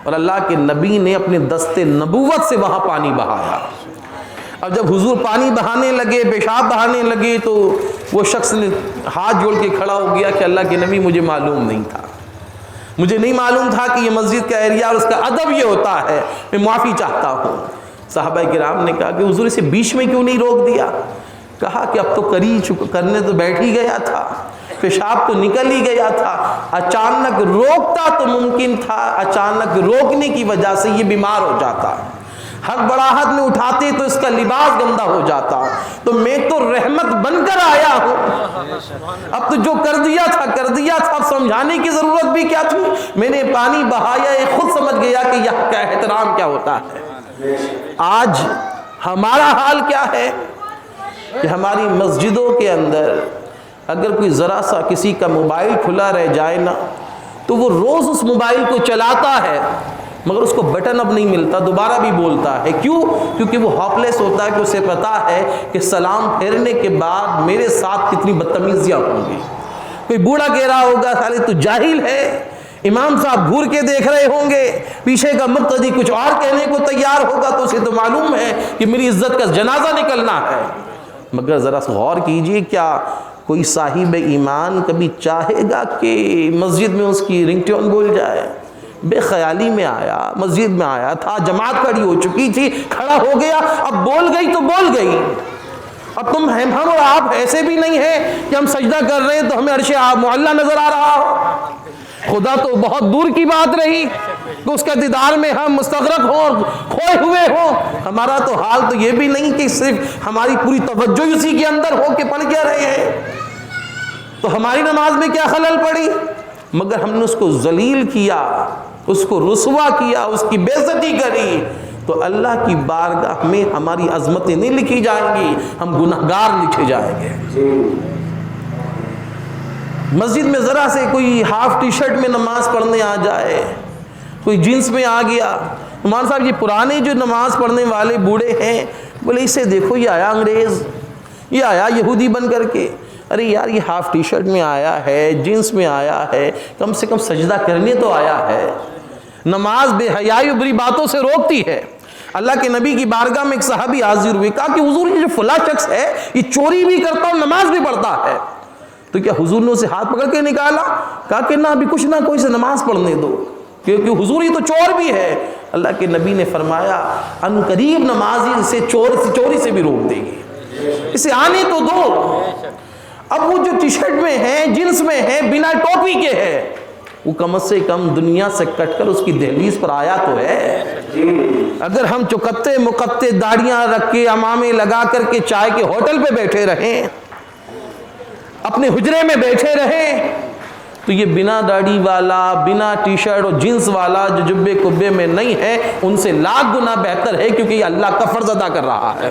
S1: اور اللہ کے نبی نے اپنے دست نبوت سے وہاں پانی بہایا۔ اب جب حضور پانی بہانے لگے، پیشاب بہانے لگے، تو وہ شخص نے ہاتھ جوڑ کے کھڑا ہو گیا کہ اللہ کے نبی مجھے معلوم نہیں تھا، مجھے نہیں معلوم تھا کہ یہ مسجد کا ایریا اور اس کا ادب یہ ہوتا ہے، میں معافی چاہتا ہوں۔ صحابہ کرام نے کہا کہ حضور اسے بیچ میں کیوں نہیں روک دیا؟ کہا کہ اب تو کرنے تو بیٹھ ہی گیا تھا، پیشاب تو نکل ہی گیا تھا، اچانک روکتا تو ممکن تھا، اچانک روکنے کی وجہ سے یہ بیمار ہو جاتا، حق بڑاہٹ میں اٹھاتے تو اس کا لباس گندا ہو جاتا، تو میں تو رحمت بن کر آیا ہوں، اب تو جو کر دیا تھا، اب سمجھانے کی ضرورت بھی کیا تھی؟ میں نے پانی بہایا، یہ خود سمجھ گیا کہ یہ کا احترام کیا ہوتا ہے۔ آج ہمارا حال کیا ہے کہ ہماری مسجدوں کے اندر اگر کوئی ذرا سا کسی کا موبائل کھلا رہ جائے نا، تو وہ روز اس موبائل کو چلاتا ہے مگر اس کو بٹن اب نہیں ملتا، دوبارہ بھی بولتا ہے۔ کیوں؟ کیونکہ وہ ہوپلیس ہوتا ہے کہ اسے پتا ہے کہ سلام پھیرنے کے بعد میرے ساتھ کتنی بدتمیزیاں ہوں گی۔ کوئی بوڑھا کہہ رہا ہوگا سالے تو جاہل ہے، امام صاحب گھور کے دیکھ رہے ہوں گے، پیچھے کا مقتدی کچھ اور کہنے کو تیار ہوگا، تو اسے تو معلوم ہے کہ میری عزت کا جنازہ نکلنا ہے۔ مگر ذرا سا غور کیجئے، کیا کوئی صاحب ایمان کبھی چاہے گا کہ مسجد میں اس کی رنگ ٹون بول جائے؟ بے خیالی میں آیا، مسجد میں آیا تھا، جماعت کھڑی ہو چکی تھی، کھڑا ہو گیا، اب بول گئی تو بول گئی۔ اب ہم اور آپ ایسے بھی نہیں ہیں کہ ہم سجدہ کر رہے ہیں تو ہمیں عرش معلیٰ نظر آ رہا ہو، خدا تو بہت دور کی بات رہی کہ اس کے دیدار میں ہم مستغرق ہوں اور کھوئے ہوئے ہوں۔ ہمارا تو حال تو یہ بھی نہیں کہ صرف ہماری پوری توجہ اسی کے اندر ہو کے پڑھ کیا رہے ہیں، تو ہماری نماز میں کیا خلل پڑی؟ مگر ہم نے اس کو ذلیل کیا، اس کو رسوا کیا، اس کی بے عزتی کری، تو اللہ کی بارگاہ میں ہماری عظمتیں نہیں لکھی جائیں گی، ہم گناہگار لکھے جائیں گے۔ مسجد میں ذرا سے کوئی ہاف ٹی شرٹ میں نماز پڑھنے آ جائے، کوئی جینس میں آ گیا، عمر صاحب یہ پرانے جو نماز پڑھنے والے بوڑھے ہیں، بولے اسے دیکھو یہ آیا انگریز، یہ آیا یہودی بن کر کے، ارے یار یہ ہاف ٹی شرٹ میں آیا ہے، جینس میں آیا ہے، کم سے کم سجدہ کرنے تو آیا ہے۔ نماز بے حیائی و بری باتوں سے روکتی ہے۔ اللہ کے نبی کی بارگاہ میں ایک صحابی حاضر ہوئے، کہا کہ حضور یہ جو فلاں شخص ہے یہ چوری بھی کرتا اور نماز بھی پڑھتا ہے، تو کیا حضور نے اسے ہاتھ پکڑ کے نکالا؟ کہا کہ نہ، ابھی کچھ نہ کوئی سے نماز پڑھنے دو، کیونکہ حضور یہ تو چور بھی ہے۔ اللہ کے نبی نے فرمایا ان قریب نمازی اسے چوری سے بھی روک دے گی، اسے آنے تو دو۔ اب وہ جو ٹی شرٹ میں ہے، جنس میں ہے، بنا ٹوپی کے ہے، وہ کم سے کم دنیا سے کٹ کر اس کی دہلیز پر آیا تو ہے۔ اگر ہم چکتے مکتے داڑیاں رکھ کے، امامے لگا کر کے چائے کے ہوٹل پہ بیٹھے رہیں، اپنے حجرے میں بیٹھے رہیں، تو یہ بنا داڑھی والا، بنا ٹی شرٹ اور جینس والا جو جبے کبے میں نہیں ہے، ان سے لاکھ گنا بہتر ہے، کیونکہ یہ اللہ کا فرض ادا کر رہا ہے،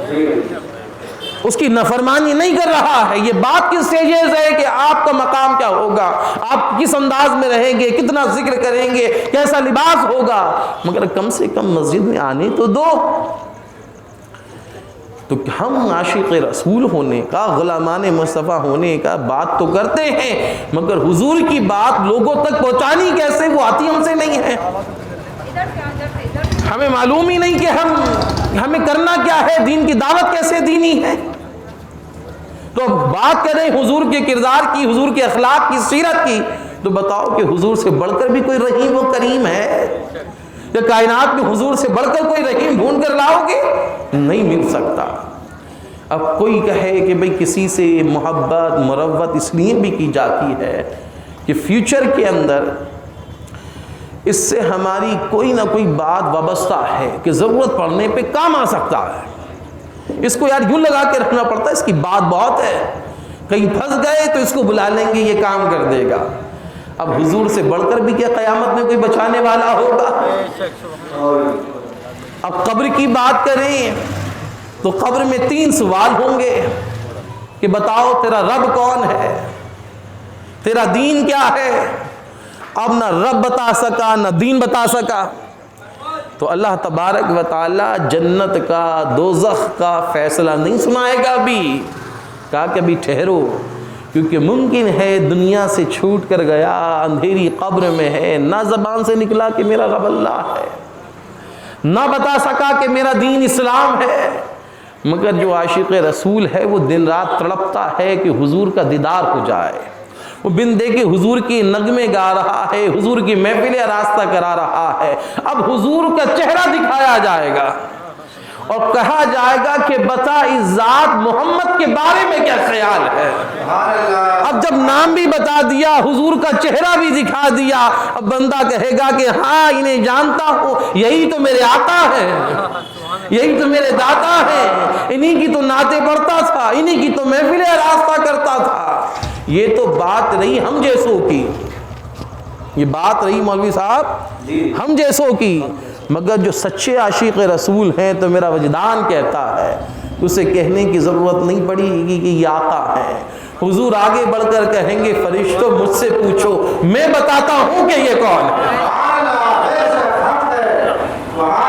S1: اس کی نافرمانی نہیں کر رہا ہے۔ یہ بات کس سٹیجز ہے کہ آپ کا مقام کیا ہوگا، آپ کس انداز میں رہیں گے، کتنا ذکر کریں گے، کیسا لباس ہوگا، مگر کم سے کم مسجد میں آنے تو دو۔ تو ہم عاشق رسول ہونے کا، غلامان مصطفیٰ ہونے کا بات تو کرتے ہیں، مگر حضور کی بات لوگوں تک پہنچانی کیسے، وہ آتی ہم سے نہیں ہے۔ ہمیں معلوم ہی نہیں کہ ہمیں کرنا کیا ہے، دین کی دعوت کیسے دینی ہے۔ تو بات کریں حضور کے کردار کی، حضور کے اخلاق کی، سیرت کی، تو بتاؤ کہ حضور سے بڑھ کر بھی کوئی رحیم و کریم ہے؟ یا کائنات میں حضور سے بڑھ کر کوئی رحیم ڈھونڈ کر لاؤ گے؟ نہیں مل سکتا۔ اب کوئی کہے کہ بھئی کسی سے محبت مروت اس لیے بھی کی جاتی ہے کہ فیوچر کے اندر اس سے ہماری کوئی نہ کوئی بات وابستہ ہے کہ ضرورت پڑنے پہ کام آ سکتا ہے، اس کو یار یوں لگا کے رکھنا پڑتا ہے، اس کی بات بہت ہے، کہیں پھنس گئے تو اس کو بلا لیں گے، یہ کام کر دے گا۔ اب حضور سے بڑھ کر بھی کیا قیامت میں کوئی بچانے والا ہوگا؟ اب قبر کی بات کریں تو قبر میں 3 سوال ہوں گے کہ بتاؤ تیرا رب کون ہے، تیرا دین کیا ہے۔ اب نہ رب بتا سکا نہ دین بتا سکا، تو اللہ تبارک و تعالی جنت کا دوزخ کا فیصلہ نہیں سنائے گا ابھی، کہا کہ ابھی ٹھہرو، کیونکہ ممکن ہے دنیا سے چھوٹ کر گیا، اندھیری قبر میں ہے، نہ زبان سے نکلا کہ میرا رب اللہ ہے، نہ بتا سکا کہ میرا دین اسلام ہے، مگر جو عاشق رسول ہے وہ دن رات تڑپتا ہے کہ حضور کا دیدار ہو جائے۔ وہ بن دے کے حضور کی نغمے گا رہا ہے، حضور کی محفلیں راستہ کرا رہا ہے، اب حضور کا چہرہ دکھایا جائے گا اور کہا جائے گا کہ بتا اس ذات محمد کے بارے میں کیا خیال ہے۔ اب جب نام بھی بتا دیا، حضور کا چہرہ بھی دکھا دیا، اب بندہ کہے گا کہ ہاں انہیں جانتا ہوں، یہی تو میرے آقا ہیں، یہی تو میرے داتا ہیں، انہی کی تو نعتیں پڑھتا تھا، انہی کی تو محفلیں راستہ کرتا تھا۔ یہ تو بات رہی ہم جیسوں کی، یہ بات رہی مولوی صاحب ہم جیسوں کی، مگر جو سچے عاشق رسول ہیں تو میرا وجدان کہتا ہے، اسے کہنے کی ضرورت نہیں پڑے گی کہ یہ آقا ہے۔ حضور آگے بڑھ کر کہیں گے فرشتوں مجھ سے پوچھو، میں بتاتا ہوں کہ یہ کون ہے۔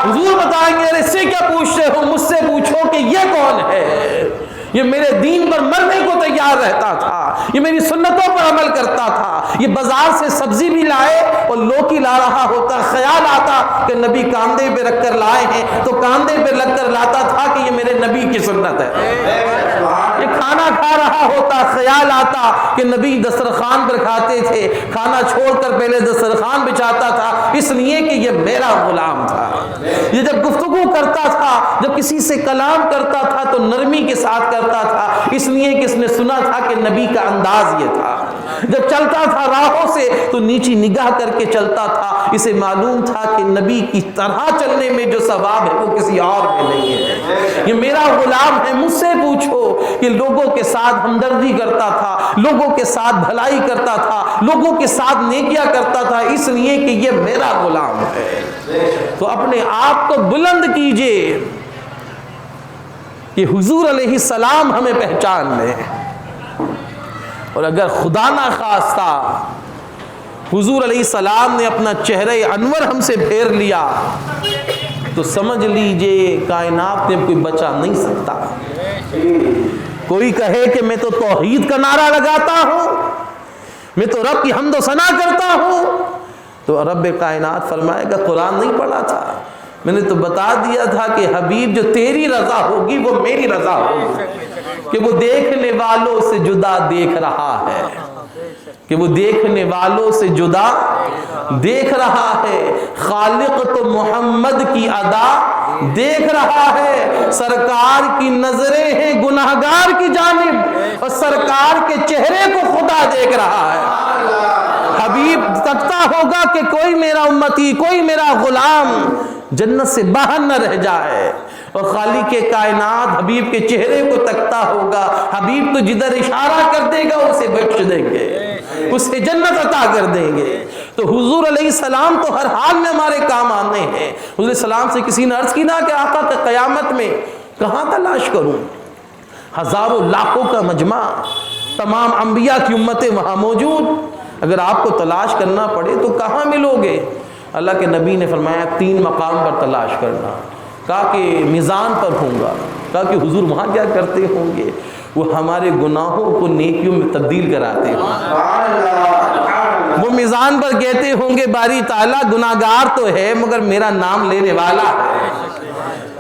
S1: حضور بتائیں گے اس سے کیا پوچھتے ہو، مجھ سے پوچھو کہ یہ کون ہے۔ یہ میرے دین پر مرنے کو تیار رہتا تھا، یہ میری سنتوں پر عمل کرتا تھا، یہ بازار سے سبزی بھی لائے اور لوکی لا رہا ہوتا، خیال آتا کہ نبی کاندھے پہ رکھ کر لائے ہیں تو کاندھے پہ رکھ کر لاتا تھا کہ یہ میرے نبی کی سنت ہے۔ یہ کھانا کھا رہا ہوتا، خیال آتا کہ نبی دسترخوان پر کھاتے تھے، کھانا چھوڑ کر پہلے دسترخوان بچھاتا تھا، اس لیے کہ یہ میرا غلام تھا۔ یہ جب گفتگو کرتا تھا، جب کسی سے کلام کرتا تھا تو نرمی کے ساتھ کرتا تھا، اس لیے کہ اس نے سنا تھا کہ نبی کا انداز یہ تھا۔ جب چلتا تھا راہوں سے تو نیچی نگاہ کر کے چلتا تھا، اسے معلوم تھا کہ نبی کی طرح چلنے میں جو ثواب ہے وہ کسی اور میں نہیں ہے۔ یہ میرا غلام ہے، مجھ سے پوچھو کہ لوگوں کے ساتھ ہمدردی کرتا تھا، لوگوں کے ساتھ بھلائی کرتا تھا، لوگوں کے ساتھ نیکیاں کرتا تھا، اس لیے کہ یہ میرا غلام ہے۔ تو اپنے آپ کو بلند کیجئے کہ حضور علیہ السلام ہمیں پہچان لیں، اور اگر خدا نہ خواستہ حضور علیہ السلام نے اپنا چہرہ انور ہم سے پھیر لیا تو سمجھ لیجئے کائنات میں کوئی بچا نہیں سکتا۔ کوئی کہے کہ میں تو توحید کا نعرہ لگاتا ہوں، میں تو رب کی حمد و ثنا کرتا ہوں، تو رب کائنات فرمائے گا قرآن نہیں پڑھا تھا، میں نے تو بتا دیا تھا کہ حبیب جو تیری رضا ہوگی وہ میری رضا ہوگی، کہ وہ دیکھنے والوں سے جدا دیکھ رہا ہے، کہ وہ دیکھنے والوں سے جدا دیکھ رہا ہے، خالق تو محمد کی ادا دیکھ رہا ہے، سرکار کی نظریں ہیں گناہگار کی جانب اور سرکار کے چہرے کو خدا دیکھ رہا ہے۔ حبیب تکتا ہوگا کہ کوئی میرا امتی، کوئی میرا غلام جنت سے باہر نہ رہ جائے، اور خالق کائنات حبیب کے چہرے کو تکتا ہوگا، حبیب تو جدھر اشارہ کر دے گا اسے بخش دیں گے، اسے جنت عطا کر دیں گے۔ تو حضور علیہ السلام تو ہر حال میں ہمارے کام آنے ہیں۔ حضور السلام سے کسی نے عرض کی نا کہ آقا کہ قیامت میں کہاں تلاش کروں؟ ہزاروں لاکھوں کا مجمع، تمام انبیاء کی امتیں وہاں موجود، اگر آپ کو تلاش کرنا پڑے تو کہاں ملو گے؟ اللہ کے نبی نے فرمایا 3 مقام پر تلاش کرنا۔ کہا کہ میزان پر ہوں گا، کہا کہ حضور وہاں کیا کرتے ہوں گے؟ وہ ہمارے گناہوں کو نیکیوں میں تبدیل کراتے ہوں گے۔ وہ میزان پر کہتے ہوں گے باری تعالیٰ گناہگار تو ہے مگر میرا نام لینے والا ہے،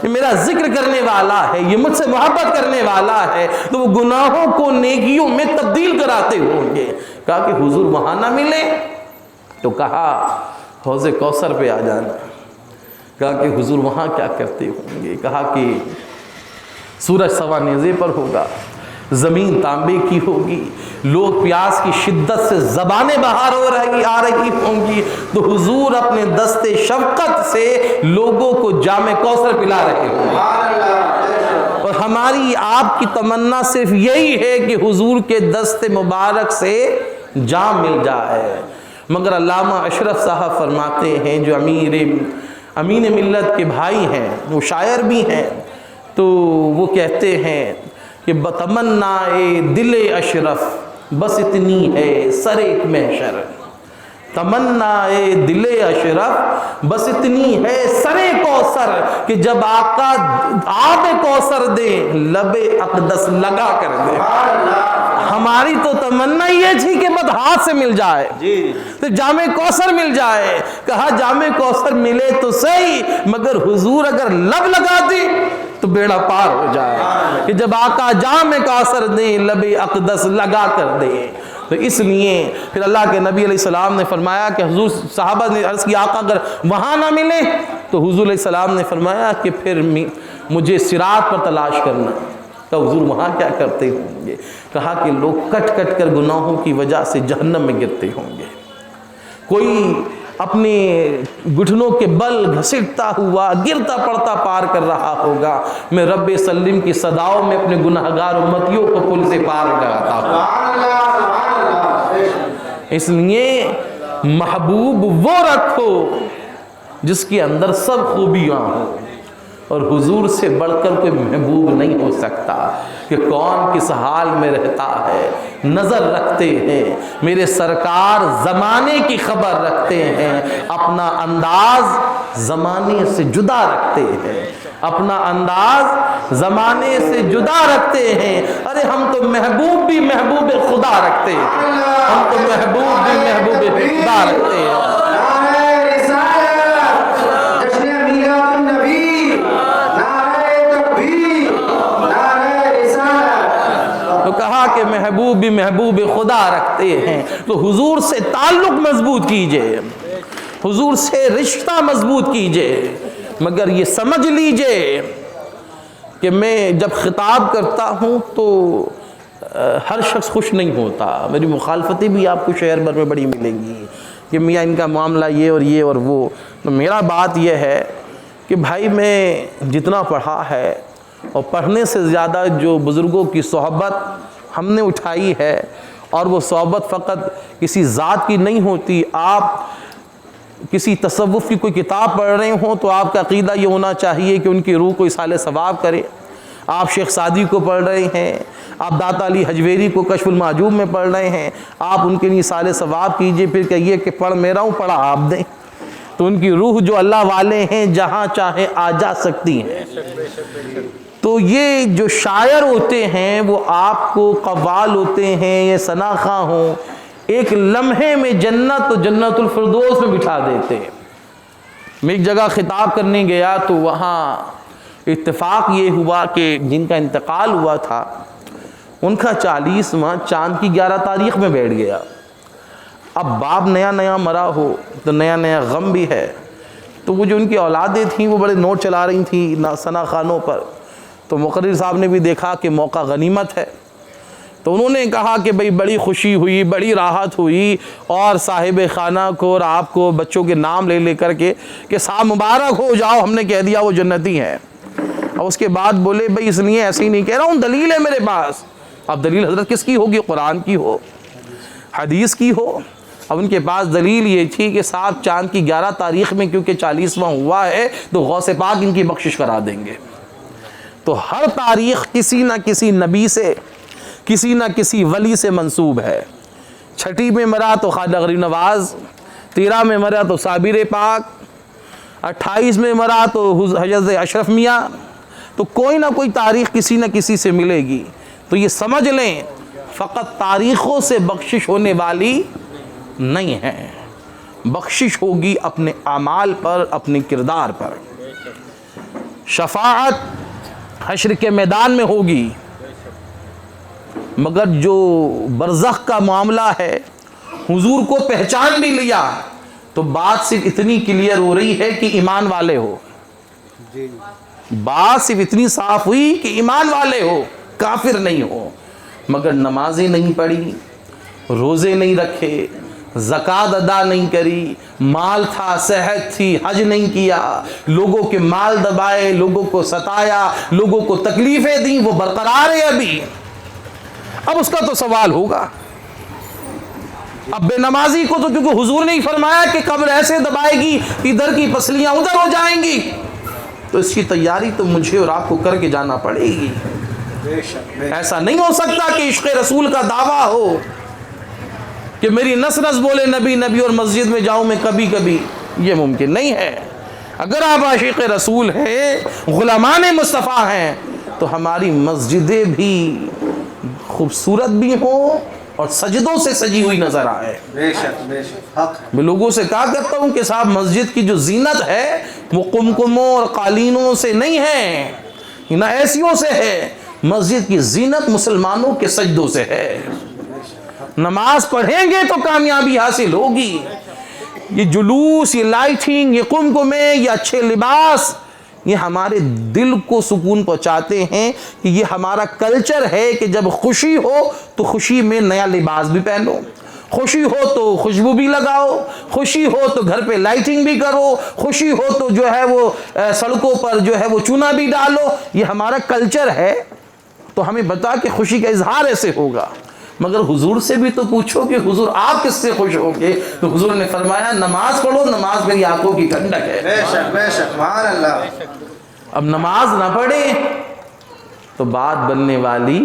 S1: یہ میرا ذکر کرنے والا ہے، یہ مجھ سے محبت کرنے والا ہے، تو وہ گناہوں کو نیکیوں میں تبدیل کراتے ہوں گے۔ کہا کہ حضور وہاں نہ ملے تو کہا حوض کوثر پہ آ جانا۔ کہا کہ حضور وہاں کیا کرتے ہوں گے؟ کہا کہ سورج سوا نیزے پر ہوگا، زمین تانبے کی ہوگی، لوگ پیاس کی شدت سے زبانیں باہر آ رہی ہوں گی، تو حضور اپنے دست شفقت سے لوگوں کو جام کوثر پلا رہے ہوں گے۔ اور ہماری آپ کی تمنا صرف یہی ہے کہ حضور کے دست مبارک سے جام مل جائے، مگر علامہ اشرف صاحب فرماتے ہیں جو امین ملت کے بھائی ہیں، وہ شاعر بھی ہیں، تو وہ کہتے ہیں کہ بتمنا دل اشرف بس اتنی ہے سر ایک محشر، تمنا دل اشرف بس اتنی ہے سر کوثر، کہ جب آقا آب کوثر دیں لب اقدس لگا کر دیں۔ ہماری تو تمنا یہ تھی کہ بس ہاتھ سے مل جائے تو جام کوثر مل جائے. کہا جام کوثر ملے تو صحیح مگر حضور اگر لب لگا دی تو بیڑا پار ہو جائے کہ جب آقا جام کوثر دیں لب اقدس لگا کر دیں. تو اس لیے پھر اللہ کے نبی علیہ السلام نے فرمایا کہ حضور صحابہ نے عرض کی آقا اگر وہاں نہ ملے تو حضور علیہ السلام نے فرمایا کہ پھر مجھے صراط پر تلاش کرنا. تو حضور وہاں کیا کرتے ہوں گے؟ کہا کہ لوگ کٹ کٹ کر گناہوں کی وجہ سے جہنم میں گرتے ہوں گے. کوئی اپنے گھٹنوں کے بل گھسٹتا ہوا گرتا پڑتا پار کر رہا ہوگا. میں رب سلم کی صداؤں میں اپنے گناہگار امتیوں کو پل سے پار لگاتا ہوں. اس لیے محبوب وہ رکھو جس کے اندر سب خوبیاں ہوں اور حضور سے بڑھ کر کوئی محبوب نہیں ہو سکتا کہ کون کس حال میں رہتا ہے. نظر رکھتے ہیں میرے سرکار زمانے کی خبر رکھتے ہیں. اپنا انداز زمانے سے جدا رکھتے ہیں. اپنا انداز زمانے سے جدا رکھتے ہیں. ارے ہم تو محبوب بھی محبوب خدا رکھتے ہیں. ہم تو محبوب بھی محبوب خدا رکھتے ہیں. تو کہا کہ محبوب بھی محبوب خدا رکھتے ہیں. تو حضور سے تعلق مضبوط کیجئے, حضور سے رشتہ مضبوط کیجئے. مگر یہ سمجھ لیجئے کہ میں جب خطاب کرتا ہوں تو ہر شخص خوش نہیں ہوتا. میری مخالفتیں بھی آپ کو شہر بھر میں بڑی ملیں گی کہ میاں ان کا معاملہ یہ اور وہ. تو میرا بات یہ ہے کہ بھائی میں جتنا پڑھا ہے اور پڑھنے سے زیادہ جو بزرگوں کی صحبت ہم نے اٹھائی ہے, اور وہ صحبت فقط کسی ذات کی نہیں ہوتی. آپ کسی تصوف کی کوئی کتاب پڑھ رہے ہوں تو آپ کا عقیدہ یہ ہونا چاہیے کہ ان کی روح کو اصالِ ثواب کرے. آپ شیخ سعدی کو پڑھ رہے ہیں, آپ داتا علی حجویری کو کشف المعجوب میں پڑھ رہے ہیں, آپ ان کے لیے اصالِ ثواب کیجئے. پھر کہیے کہ پڑھ میرا ہوں پڑھا آپ دیں. تو ان کی روح جو اللہ والے ہیں جہاں چاہے آ جا سکتی ہیں. تو یہ جو شاعر ہوتے ہیں وہ آپ کو قوال ہوتے ہیں یا ثنا خواں ہوں, ایک لمحے میں جنت و جنت الفردوس میں بٹھا دیتے ہیں. میں ایک جگہ خطاب کرنے گیا تو وہاں اتفاق یہ ہوا کہ جن کا انتقال ہوا تھا ان کا 40واں چاند کی 11 تاریخ میں بیٹھ گیا. اب باپ نیا نیا مرا ہو تو نیا نیا غم بھی ہے. تو وہ جو ان کی اولادیں تھیں وہ بڑے نوٹ چلا رہی تھیں ثنا خانوں پر. تو مقرر صاحب نے بھی دیکھا کہ موقع غنیمت ہے تو انہوں نے کہا کہ بھئی بڑی خوشی ہوئی, بڑی راحت ہوئی, اور صاحب خانہ کو اور آپ کو بچوں کے نام لے لے کر کے کہ صاحب مبارک ہو جاؤ, ہم نے کہہ دیا وہ جنتی ہیں. اور اس کے بعد بولے بھئی اس لیے ایسے ہی نہیں کہہ رہا ہوں, دلیل ہے میرے پاس. اب دلیل حضرت کس کی ہوگی؟ قرآن کی ہو, حدیث کی ہو. اب ان کے پاس دلیل یہ تھی کہ صاحب چاند کی 11 تاریخ میں کیونکہ 40واں ہوا ہے تو غوث پاک ان کی بخشش کرا دیں گے. تو ہر تاریخ کسی نہ کسی نبی سے, کسی نہ کسی ولی سے منسوب ہے. 6 میں مرا تو خواجہ غریب نواز, 13 میں مرا تو صابر پاک, 28 میں مرا تو حضرت اشرف میاں. تو کوئی نہ کوئی تاریخ کسی نہ کسی سے ملے گی. تو یہ سمجھ لیں فقط تاریخوں سے بخشش ہونے والی نہیں ہے, بخشش ہوگی اپنے اعمال پر, اپنے کردار پر. شفاعت حشر کے میدان میں ہوگی. مگر جو برزخ کا معاملہ ہے حضور کو پہچان بھی لیا تو بات صرف اتنی کلیئر ہو رہی ہے کہ ایمان والے ہو. بات صرف اتنی صاف ہوئی کہ ایمان والے ہو, کافر نہیں ہو. مگر نمازیں نہیں پڑھی, روزے نہیں رکھے, زکوٰۃ ادا نہیں کری, مال تھا, صحت تھی, حج نہیں کیا, لوگوں کے مال دبائے, لوگوں کو ستایا, لوگوں کو تکلیفیں دیں, وہ برقرار ہے ابھی. اب اس کا تو سوال ہوگا. اب بے نمازی کو تو کیونکہ حضور نے ہی فرمایا کہ قبر ایسے دبائے گی ادھر کی پسلیاں ادھر ہو جائیں گی, تو اس کی تیاری تو مجھے اور آپ کو کر کے جانا پڑے گی. ایسا نہیں ہو سکتا کہ عشق رسول کا دعویٰ ہو کہ میری نس نس بولے نبی نبی اور مسجد میں جاؤں میں کبھی کبھی, یہ ممکن نہیں ہے. اگر آپ عاشق رسول ہیں, غلامان مصطفیٰ ہیں, تو ہماری مسجدیں بھی خوبصورت بھی ہوں اور سجدوں سے سجی ہوئی نظر آئے.
S2: بے شک حق ہے.
S1: میں لوگوں سے کہا کرتا ہوں کہ صاحب مسجد کی جو زینت ہے وہ قمقموں اور قالینوں سے نہیں ہے نہ ایسیوں سے ہے. مسجد کی زینت مسلمانوں کے سجدوں سے ہے. نماز پڑھیں گے تو کامیابی حاصل ہوگی. یہ جلوس، یہ لائٹنگ، یہ قمقمے، یہ اچھے لباس، یہ ہمارے دل کو سکون پہنچاتے ہیں کہ یہ ہمارا کلچر ہے کہ جب خوشی ہو تو خوشی میں نیا لباس بھی پہنو، خوشی ہو تو خوشبو بھی لگاؤ، خوشی ہو تو گھر پہ لائٹنگ بھی کرو، خوشی ہو تو جو ہے وہ سڑکوں پر جو ہے وہ چونا بھی ڈالو. یہ ہمارا کلچر ہے. تو ہمیں بتا کہ خوشی کا اظہار ایسے ہوگا. مگر حضور سے بھی تو پوچھو کہ حضور آپ کس سے خوش ہو گے؟ تو حضور نے فرمایا نماز پڑھو، نماز میری آنکھوں کی ٹھنڈک ہے.
S2: بے شک سبحان اللہ.
S1: اب نماز نہ پڑھیں تو بات بننے والی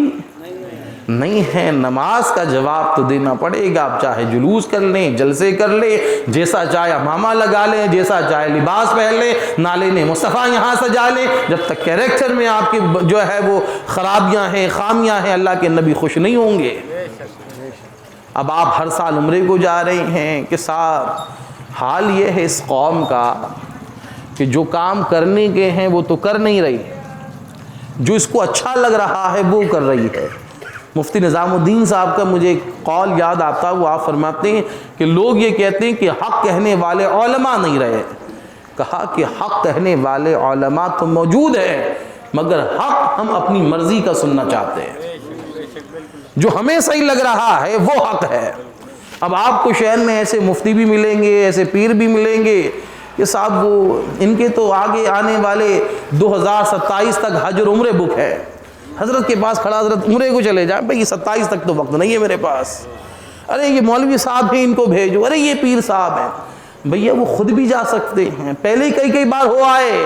S1: نہیں ہے. نماز کا جواب تو دینا پڑے گا. آپ چاہے جلوس کر لیں، جلسے کر لیں، جیسا چاہے امامہ لگا لیں، جیسا چاہے لباس پہن لیں، نالے نے مصطفیٰ یہاں سجا لیں، جب تک کیریکٹر میں آپ کی جو ہے وہ خرابیاں ہیں، خامیاں ہیں، اللہ کے نبی خوش نہیں ہوں گے. اب آپ ہر سال عمرے کو جا رہے ہیں کہ صاحب حال یہ ہے اس قوم کا کہ جو کام کرنے کے ہیں وہ تو کر نہیں رہی، جو اس کو اچھا لگ رہا ہے وہ کر رہی ہے. مفتی نظام الدین صاحب کا مجھے ایک قول یاد آتا، وہ آپ فرماتے ہیں کہ لوگ یہ کہتے ہیں کہ حق کہنے والے علماء نہیں رہے. کہا کہ حق کہنے والے علماء تو موجود ہیں مگر حق ہم اپنی مرضی کا سننا چاہتے ہیں. جو ہمیں صحیح لگ رہا ہے وہ حق ہے. اب آپ کو شہر میں ایسے مفتی بھی ملیں گے، ایسے پیر بھی ملیں گے کہ صاحب وہ ان کے تو آگے آنے والے 2027 تک حج اور عمرے بک ہے. حضرت کے پاس کھڑا، حضرت عمرے کو چلے جائیں. بھئی 27 تک تو وقت نہیں ہے میرے پاس. ارے یہ مولوی صاحب ہیں ان کو بھیجو. ارے یہ پیر صاحب ہیں. بھیا وہ خود بھی جا سکتے ہیں، پہلے کئی بار ہو آئے،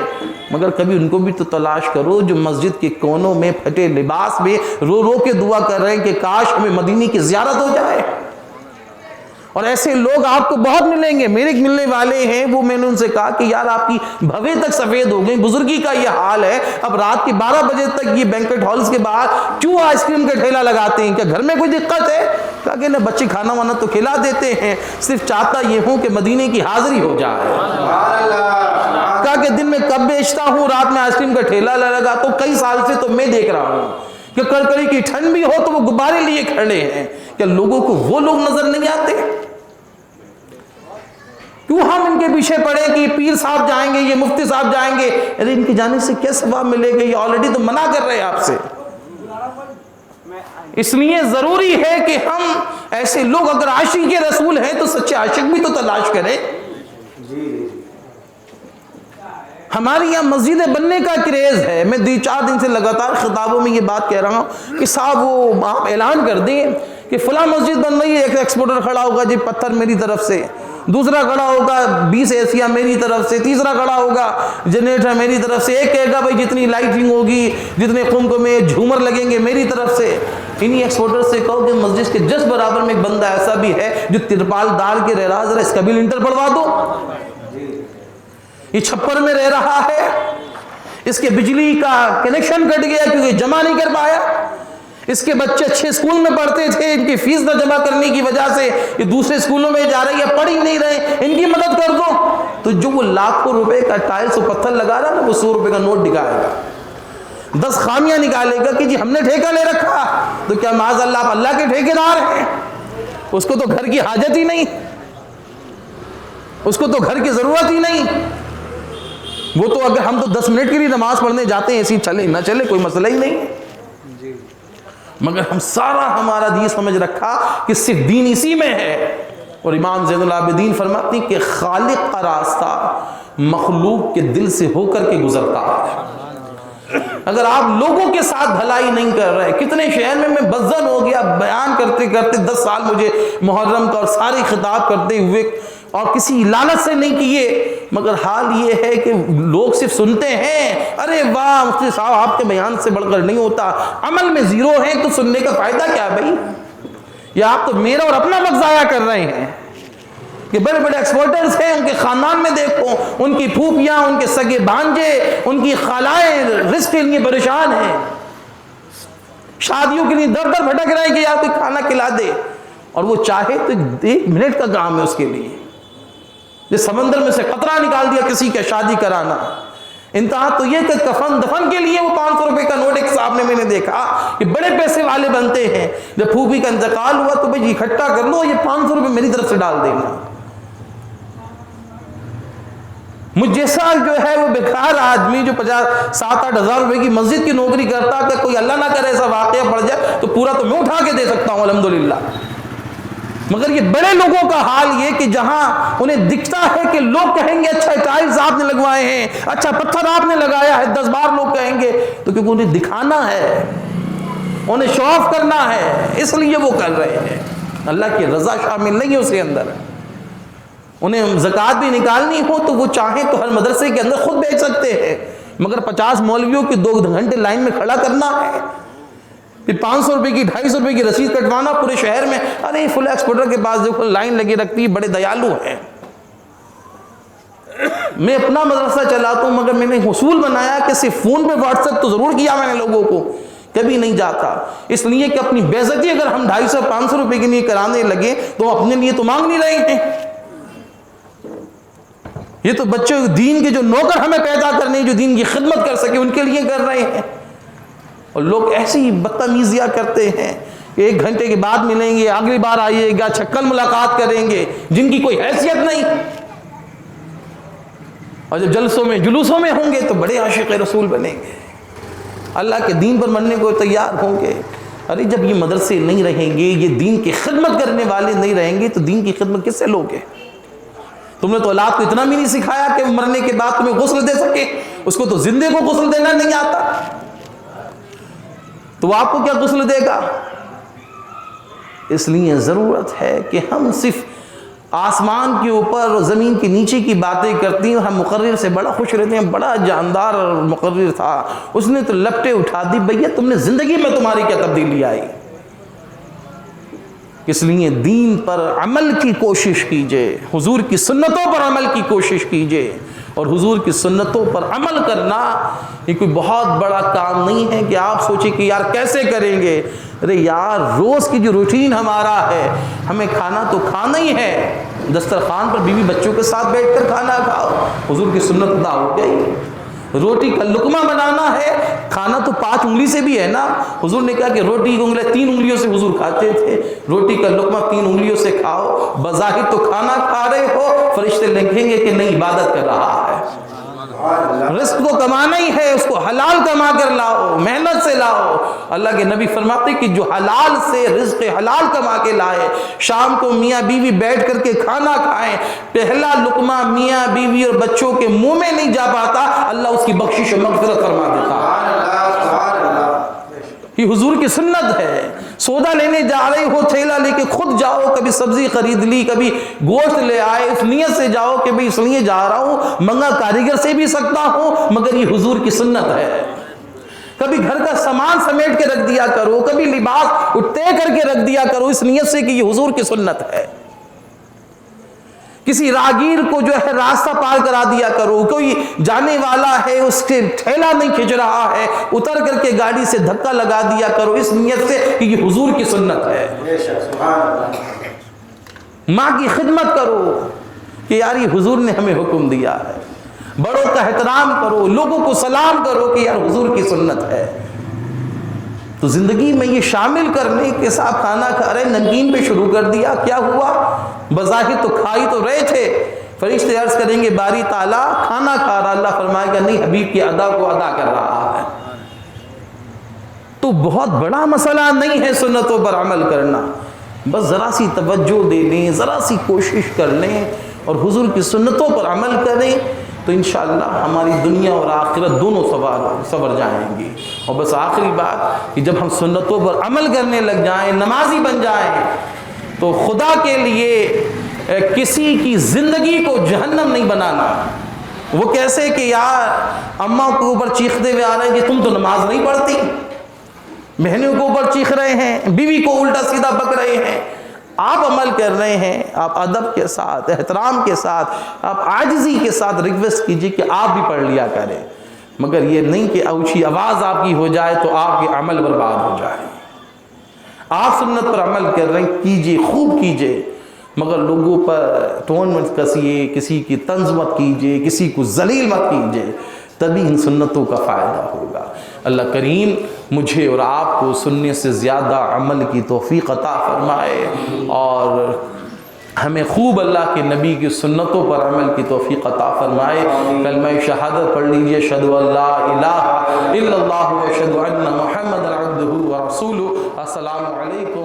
S1: مگر کبھی ان کو بھی تو تلاش کرو جو مسجد کے کونوں میں پھٹے لباس میں رو رو کے دعا کر رہے ہیں کہ کاش ہمیں مدینے کی زیارت ہو جائے. اور ایسے لوگ آپ کو بہت ملیں گے. میرے ملنے والے ہیں، وہ میں نے ان سے کہا کہ یار آپ کی بھویں تک سفید ہو گئی، بزرگی کا یہ حال ہے، اب رات کے 12 بجے تک یہ بینکٹ ہالز کے باہر کیوں آئس کریم کا ٹھیلا لگاتے ہیں؟ کیا گھر میں کوئی دقت ہے؟ کہا کہ نہ بچے کھانا وانا تو کھلا دیتے ہیں، صرف چاہتا یہ ہوں کہ مدینے کی حاضری ہو جائے. کہا کہ دن میں کب بیچتا ہوں، رات میں آئس کریم کا ٹھیلا لگا تو کئی سال سے تو میں دیکھ رہا ہوں کہ کڑکڑی کی ٹھنڈ بھی ہو تو وہ غبارے لیے کھڑے ہیں. کیا لوگوں کو وہ لوگ نظر نہیں آتے؟ کیوں ہم ان کے پیچھے پڑے کہ یہ پیر صاحب جائیں گے، یہ مفتی صاحب جائیں گے؟ ارے ان کی جانے سے کیا ثواب ملے گا؟ یہ آلریڈی تو منع کر رہے ہیں آپ سے. اس لیے ضروری ہے کہ ہم ایسے لوگ، اگر عاشق رسول ہیں تو سچے عاشق بھی تو تلاش کریں. ہمارے یہاں مسجدیں بننے کا کریز ہے. میں 4 دن سے لگاتار خطابوں میں یہ بات کہہ رہا ہوں کہ صاحب وہ آپ اعلان کر دیں کہ فلاں مسجد بن رہی ہے، ایک ایکسپورٹر کھڑا ہوگا جی پتھر میری طرف سے، دوسرا کھڑا ہوگا 20 ایسیا میری طرف سے، تیسرا کھڑا ہوگا جنریٹر میری طرف سے، ایک کہے گا بھائی جتنی لائٹنگ ہوگی، جتنے قمقمے جھومر لگیں گے میری طرف سے. انہی ایکسپورٹر سے کہو کہ مسجد کے جس برابر میں ایک بندہ ایسا بھی ہے جو ترپال ڈال کے رہ رہا، ذرا اس کا بھی لنٹر پڑوا دو. یہ چھپر میں رہ رہا ہے، اس کے بجلی کا کنیکشن کٹ گیا کیونکہ جمع نہیں کر پایا، اس کے بچے اچھے اسکول میں پڑھتے تھے، ان کی فیس نہ جمع کرنے کی وجہ سے یہ دوسرے اسکولوں میں جا رہی ہے، پڑھ ہی نہیں رہے، ان کی مدد کر دو. تو جو وہ لاکھوں روپے کا ٹائلز و پتھر لگا رہا نا، وہ 100 روپے کا نوٹ دکھائے گا، 10 خامیاں نکالے گا کہ جی ہم نے ٹھیکہ لے رکھا. تو کیا معاذ اللہ آپ اللہ کے ٹھیکیدار ہیں؟ اس کو تو گھر کی حاجت ہی نہیں، اس کو تو گھر کی ضرورت ہی نہیں. وہ تو اگر ہم تو 10 منٹ کے لیے نماز پڑھنے جاتے ہیں، ایسی چلے نہ چلے کوئی مسئلہ ہی نہیں. مگر ہم سارا ہمارا دین سمجھ رکھا کہ صرف دین اسی میں ہے. اور امام زین العابدین فرماتے ہیں کہ خالق کا راستہ مخلوق کے دل سے ہو کر کے گزرتا ہے. اگر آپ لوگوں کے ساتھ بھلائی نہیں کر رہے، کتنے شہر میں بدزن ہو گیا بیان کرتے کرتے 10 سال مجھے محرم کا اور ساری خطاب کرتے ہوئے، اور کسی لعنت سے نہیں کیے، مگر حال یہ ہے کہ لوگ صرف سنتے ہیں، ارے واہ مفتی صاحب آپ کے بیان سے بڑھ کر نہیں ہوتا، عمل میں زیرو ہیں تو سننے کا فائدہ کیا ہے بھائی؟ یا آپ تو میرا اور اپنا وقت ضائع کر رہے ہیں. کہ بڑے بڑے ایکسپورٹرز ہیں، ان کے خاندان میں دیکھو، ان کی پھوپھیاں، ان کے سگے بھانجے، ان کی خالائیں رزق کے لیے پریشان ہیں. شادیوں کے لیے در در بھٹک رہے ہیں کہ یار کوئی کھانا کھلا دے، اور وہ چاہے تو 1 منٹ کا کام ہے اس کے لیے، جس سمندر میں سے قطرہ نکال دیا کسی کا شادی کرانا۔ انتہا تو یہ کہ کفن دفن کے لیے وہ 500 روپے کا نوٹ ایک صاحب نے میں نے دیکھا کہ بڑے پیسے والے بنتے ہیں، جب پھوپھی کا انتقال ہوا تو بھائی اکٹھا کر لو، یہ 500 روپے میری طرف سے ڈال دینا۔ مجھ جیسا جو ہے وہ بیکار آدمی جو 7-8 ہزار روپے کی مسجد کی نوکری کرتا کہ کوئی اللہ نہ کرے ایسا واقعہ پڑ جائے تو پورا تو میں اٹھا کے دے سکتا ہوں الحمدللہ، مگر یہ بڑے لوگوں کا حال یہ کہ جہاں انہیں دکھتا ہے کہ لوگ کہیں گے اچھا ٹائلز آپ نے لگوائے ہیں، اچھا پتھر آپ نے لگایا ہے، 10 بار لوگ کہیں گے، تو کیونکہ انہیں دکھانا ہے، انہیں شو آف کرنا ہے، اس لیے وہ کر رہے ہیں۔ اللہ کی رضا شامل نہیں ہے اس کے اندر۔ انہیں زکوٰۃ بھی نکالنی ہو تو وہ چاہیں تو ہر مدرسے کے اندر خود بیچ سکتے ہیں، مگر 50 مولویوں کی 2 گھنٹے لائن میں کھڑا کرنا ہے، پھر 500 روپے کی 250 روپے کی رسید کٹوانا پورے شہر میں، ارے فل ایکسپورٹر کے پاس دیکھو لائن لگی رکھتی ہے، بڑے دیالو ہیں۔ میں اپنا مدرسہ چلاتا ہوں مگر میں نے اصول بنایا کہ صرف فون پہ واٹس ایپ تو ضرور کیا میں نے لوگوں کو، کبھی نہیں جاتا، اس لیے کہ اپنی بے عزتی اگر ہم 250-500 روپے کے لیے کرانے لگے تو اپنے لیے تو مانگ نہیں رہے ہیں۔ یہ تو بچے دین کے جو نوکر ہمیں پیدا کرنے جو دین کی خدمت کر سکے ان کے لیے کر رہے ہیں، اور لوگ ایسی بدتمیزیاں کرتے ہیں کہ 1 گھنٹے کے بعد ملیں گے، اگلی بار آئیے گا، چھکل ملاقات کریں گے، جن کی کوئی حیثیت نہیں، اور جب جلسوں میں جلوسوں میں ہوں گے تو بڑے عاشق رسول بنیں گے، اللہ کے دین پر مرنے کو تیار ہوں گے۔ ارے جب یہ مدرسے نہیں رہیں گے، یہ دین کی خدمت کرنے والے نہیں رہیں گے تو دین کی خدمت کس سے لوگے؟ تم نے تو اولاد کو اتنا بھی نہیں سکھایا کہ مرنے کے بعد تمہیں غسل دے سکے، اس کو تو زندے کو غسل دینا نہیں آتا، تو آپ کو کیا غسل دے گا؟ اس لیے ضرورت ہے کہ ہم صرف آسمان کے اوپر اور زمین کے نیچے کی باتیں کرتی ہیں، اور ہم مقرر سے بڑا خوش رہتے ہیں، بڑا جاندار مقرر تھا، اس نے تو لپٹیں اٹھا دی، بھیا تم نے زندگی میں تمہاری کیا تبدیلی آئی؟ اس لیے دین پر عمل کی کوشش کیجئے، حضور کی سنتوں پر عمل کی کوشش کیجئے، اور حضور کی سنتوں پر عمل کرنا یہ کوئی بہت بڑا کام نہیں ہے کہ آپ سوچیں کہ یار کیسے کریں گے۔ ارے یار روز کی جو روٹین ہمارا ہے، ہمیں کھانا تو کھانا ہی ہے، دسترخوان پر بیوی بچوں کے ساتھ بیٹھ کر کھانا کھاؤ، حضور کی سنت ادا ہو گئی۔ روٹی کا لقمہ بنانا ہے، کھانا تو 5 انگلی سے بھی ہے نا، حضور نے کہا کہ روٹی کی انگلیاں 3 انگلیوں سے حضور کھاتے تھے، روٹی کا لقمہ 3 انگلیوں سے کھاؤ، بظاہر تو کھانا کھا رہے ہو، فرشتے لکھیں گے کہ نہیں عبادت کر رہا ہے۔ رزق کو کمانا ہی ہے، اس کو حلال کما کر لاؤ، محنت سے لاؤ۔ اللہ کے نبی فرماتے کہ جو حلال سے رزق حلال کما کے لائے، شام کو میاں بیوی بیٹھ کر کے کھانا کھائیں، پہلا لقمہ میاں بیوی اور بچوں کے منہ میں نہیں جا پاتا، اللہ اس کی بخشش و مغفرت فرما دیتا۔ یہ حضور کی سنت ہے۔ سودا لینے جا رہے ہو، تھیلا لے کے خود جاؤ، کبھی سبزی خرید لی، کبھی گوشت لے آئے، اس نیت سے جاؤ کہ بھئی اس لیے جا رہا ہوں، منگا کاریگر سے بھی سکتا ہوں، مگر یہ حضور کی سنت ہے۔ کبھی گھر کا سامان سمیٹ کے رکھ دیا کرو، کبھی لباس طے کر کے رکھ دیا کرو، اس نیت سے کہ یہ حضور کی سنت ہے۔ کسی راہگیر کو جو ہے راستہ پار کرا دیا کرو، کوئی جانے والا ہے اس کے ٹھیلا نہیں کھینچ رہا ہے، اتر کر کے گاڑی سے دھکا لگا دیا کرو، اس نیت سے کہ یہ حضور کی سنت ہے۔ ماں کی خدمت کرو کہ یار یہ حضور نے ہمیں حکم دیا ہے، بڑوں کا احترام کرو، لوگوں کو سلام کرو کہ یار حضور کی سنت ہے۔ تو زندگی میں یہ شامل کرنے کے ساتھ کھانا کھا رہے، نمکین پہ شروع کر دیا، کیا ہوا؟ بظاہر تو کھائی تو رہے تھے، فرشتے عرض کریں گے باری تعالیٰ کھانا کھا رہا، اللہ فرمائے گا نہیں، حبیب کی ادا کو ادا کر رہا ہے۔ تو بہت بڑا مسئلہ نہیں ہے سنتوں پر عمل کرنا، بس ذرا سی توجہ دے لیں، ذرا سی کوشش کر لیں اور حضور کی سنتوں پر عمل کریں تو انشاءاللہ ہماری دنیا اور آخرت دونوں سنور جائیں گی۔ اور بس آخری بات کہ جب ہم سنتوں پر عمل کرنے لگ جائیں، نمازی بن جائیں، تو خدا کے لیے کسی کی زندگی کو جہنم نہیں بنانا۔ وہ کیسے کہ یار اماں کے اوپر چیختے ہوئے آ رہے ہیں کہ تم تو نماز نہیں پڑھتی، بہنوں کے اوپر چیخ رہے ہیں، بیوی کو الٹا سیدھا بک رہے ہیں، آپ عمل کر رہے ہیں، آپ ادب کے ساتھ، احترام کے ساتھ، آپ عاجزی کے ساتھ ریکویسٹ کیجئے کہ آپ بھی پڑھ لیا کریں۔ مگر یہ نہیں کہ اونچی آواز آپ کی ہو جائے تو آپ کے عمل برباد ہو جائے۔ آپ سنت پر عمل کر رہے ہیں، کیجئے، خوب کیجئے، مگر لوگوں پر ٹون مت کسیے، کسی کی طنز مت کیجئے، کسی کو ذلیل مت کیجئے، تبھی ان سنتوں کا فائدہ ہوگا۔ اللہ کریم مجھے اور آپ کو سننے سے زیادہ عمل کی توفیق عطا فرمائے، اور ہمیں خوب اللہ کے نبی کی سنتوں پر عمل کی توفیق عطا فرمائے۔ کلمہ شہادت پڑھ لیجئے، اشہد ان لا الہ الا اللہ و اشہد ان محمد عبدہ و رسولہ۔ السلام علیکم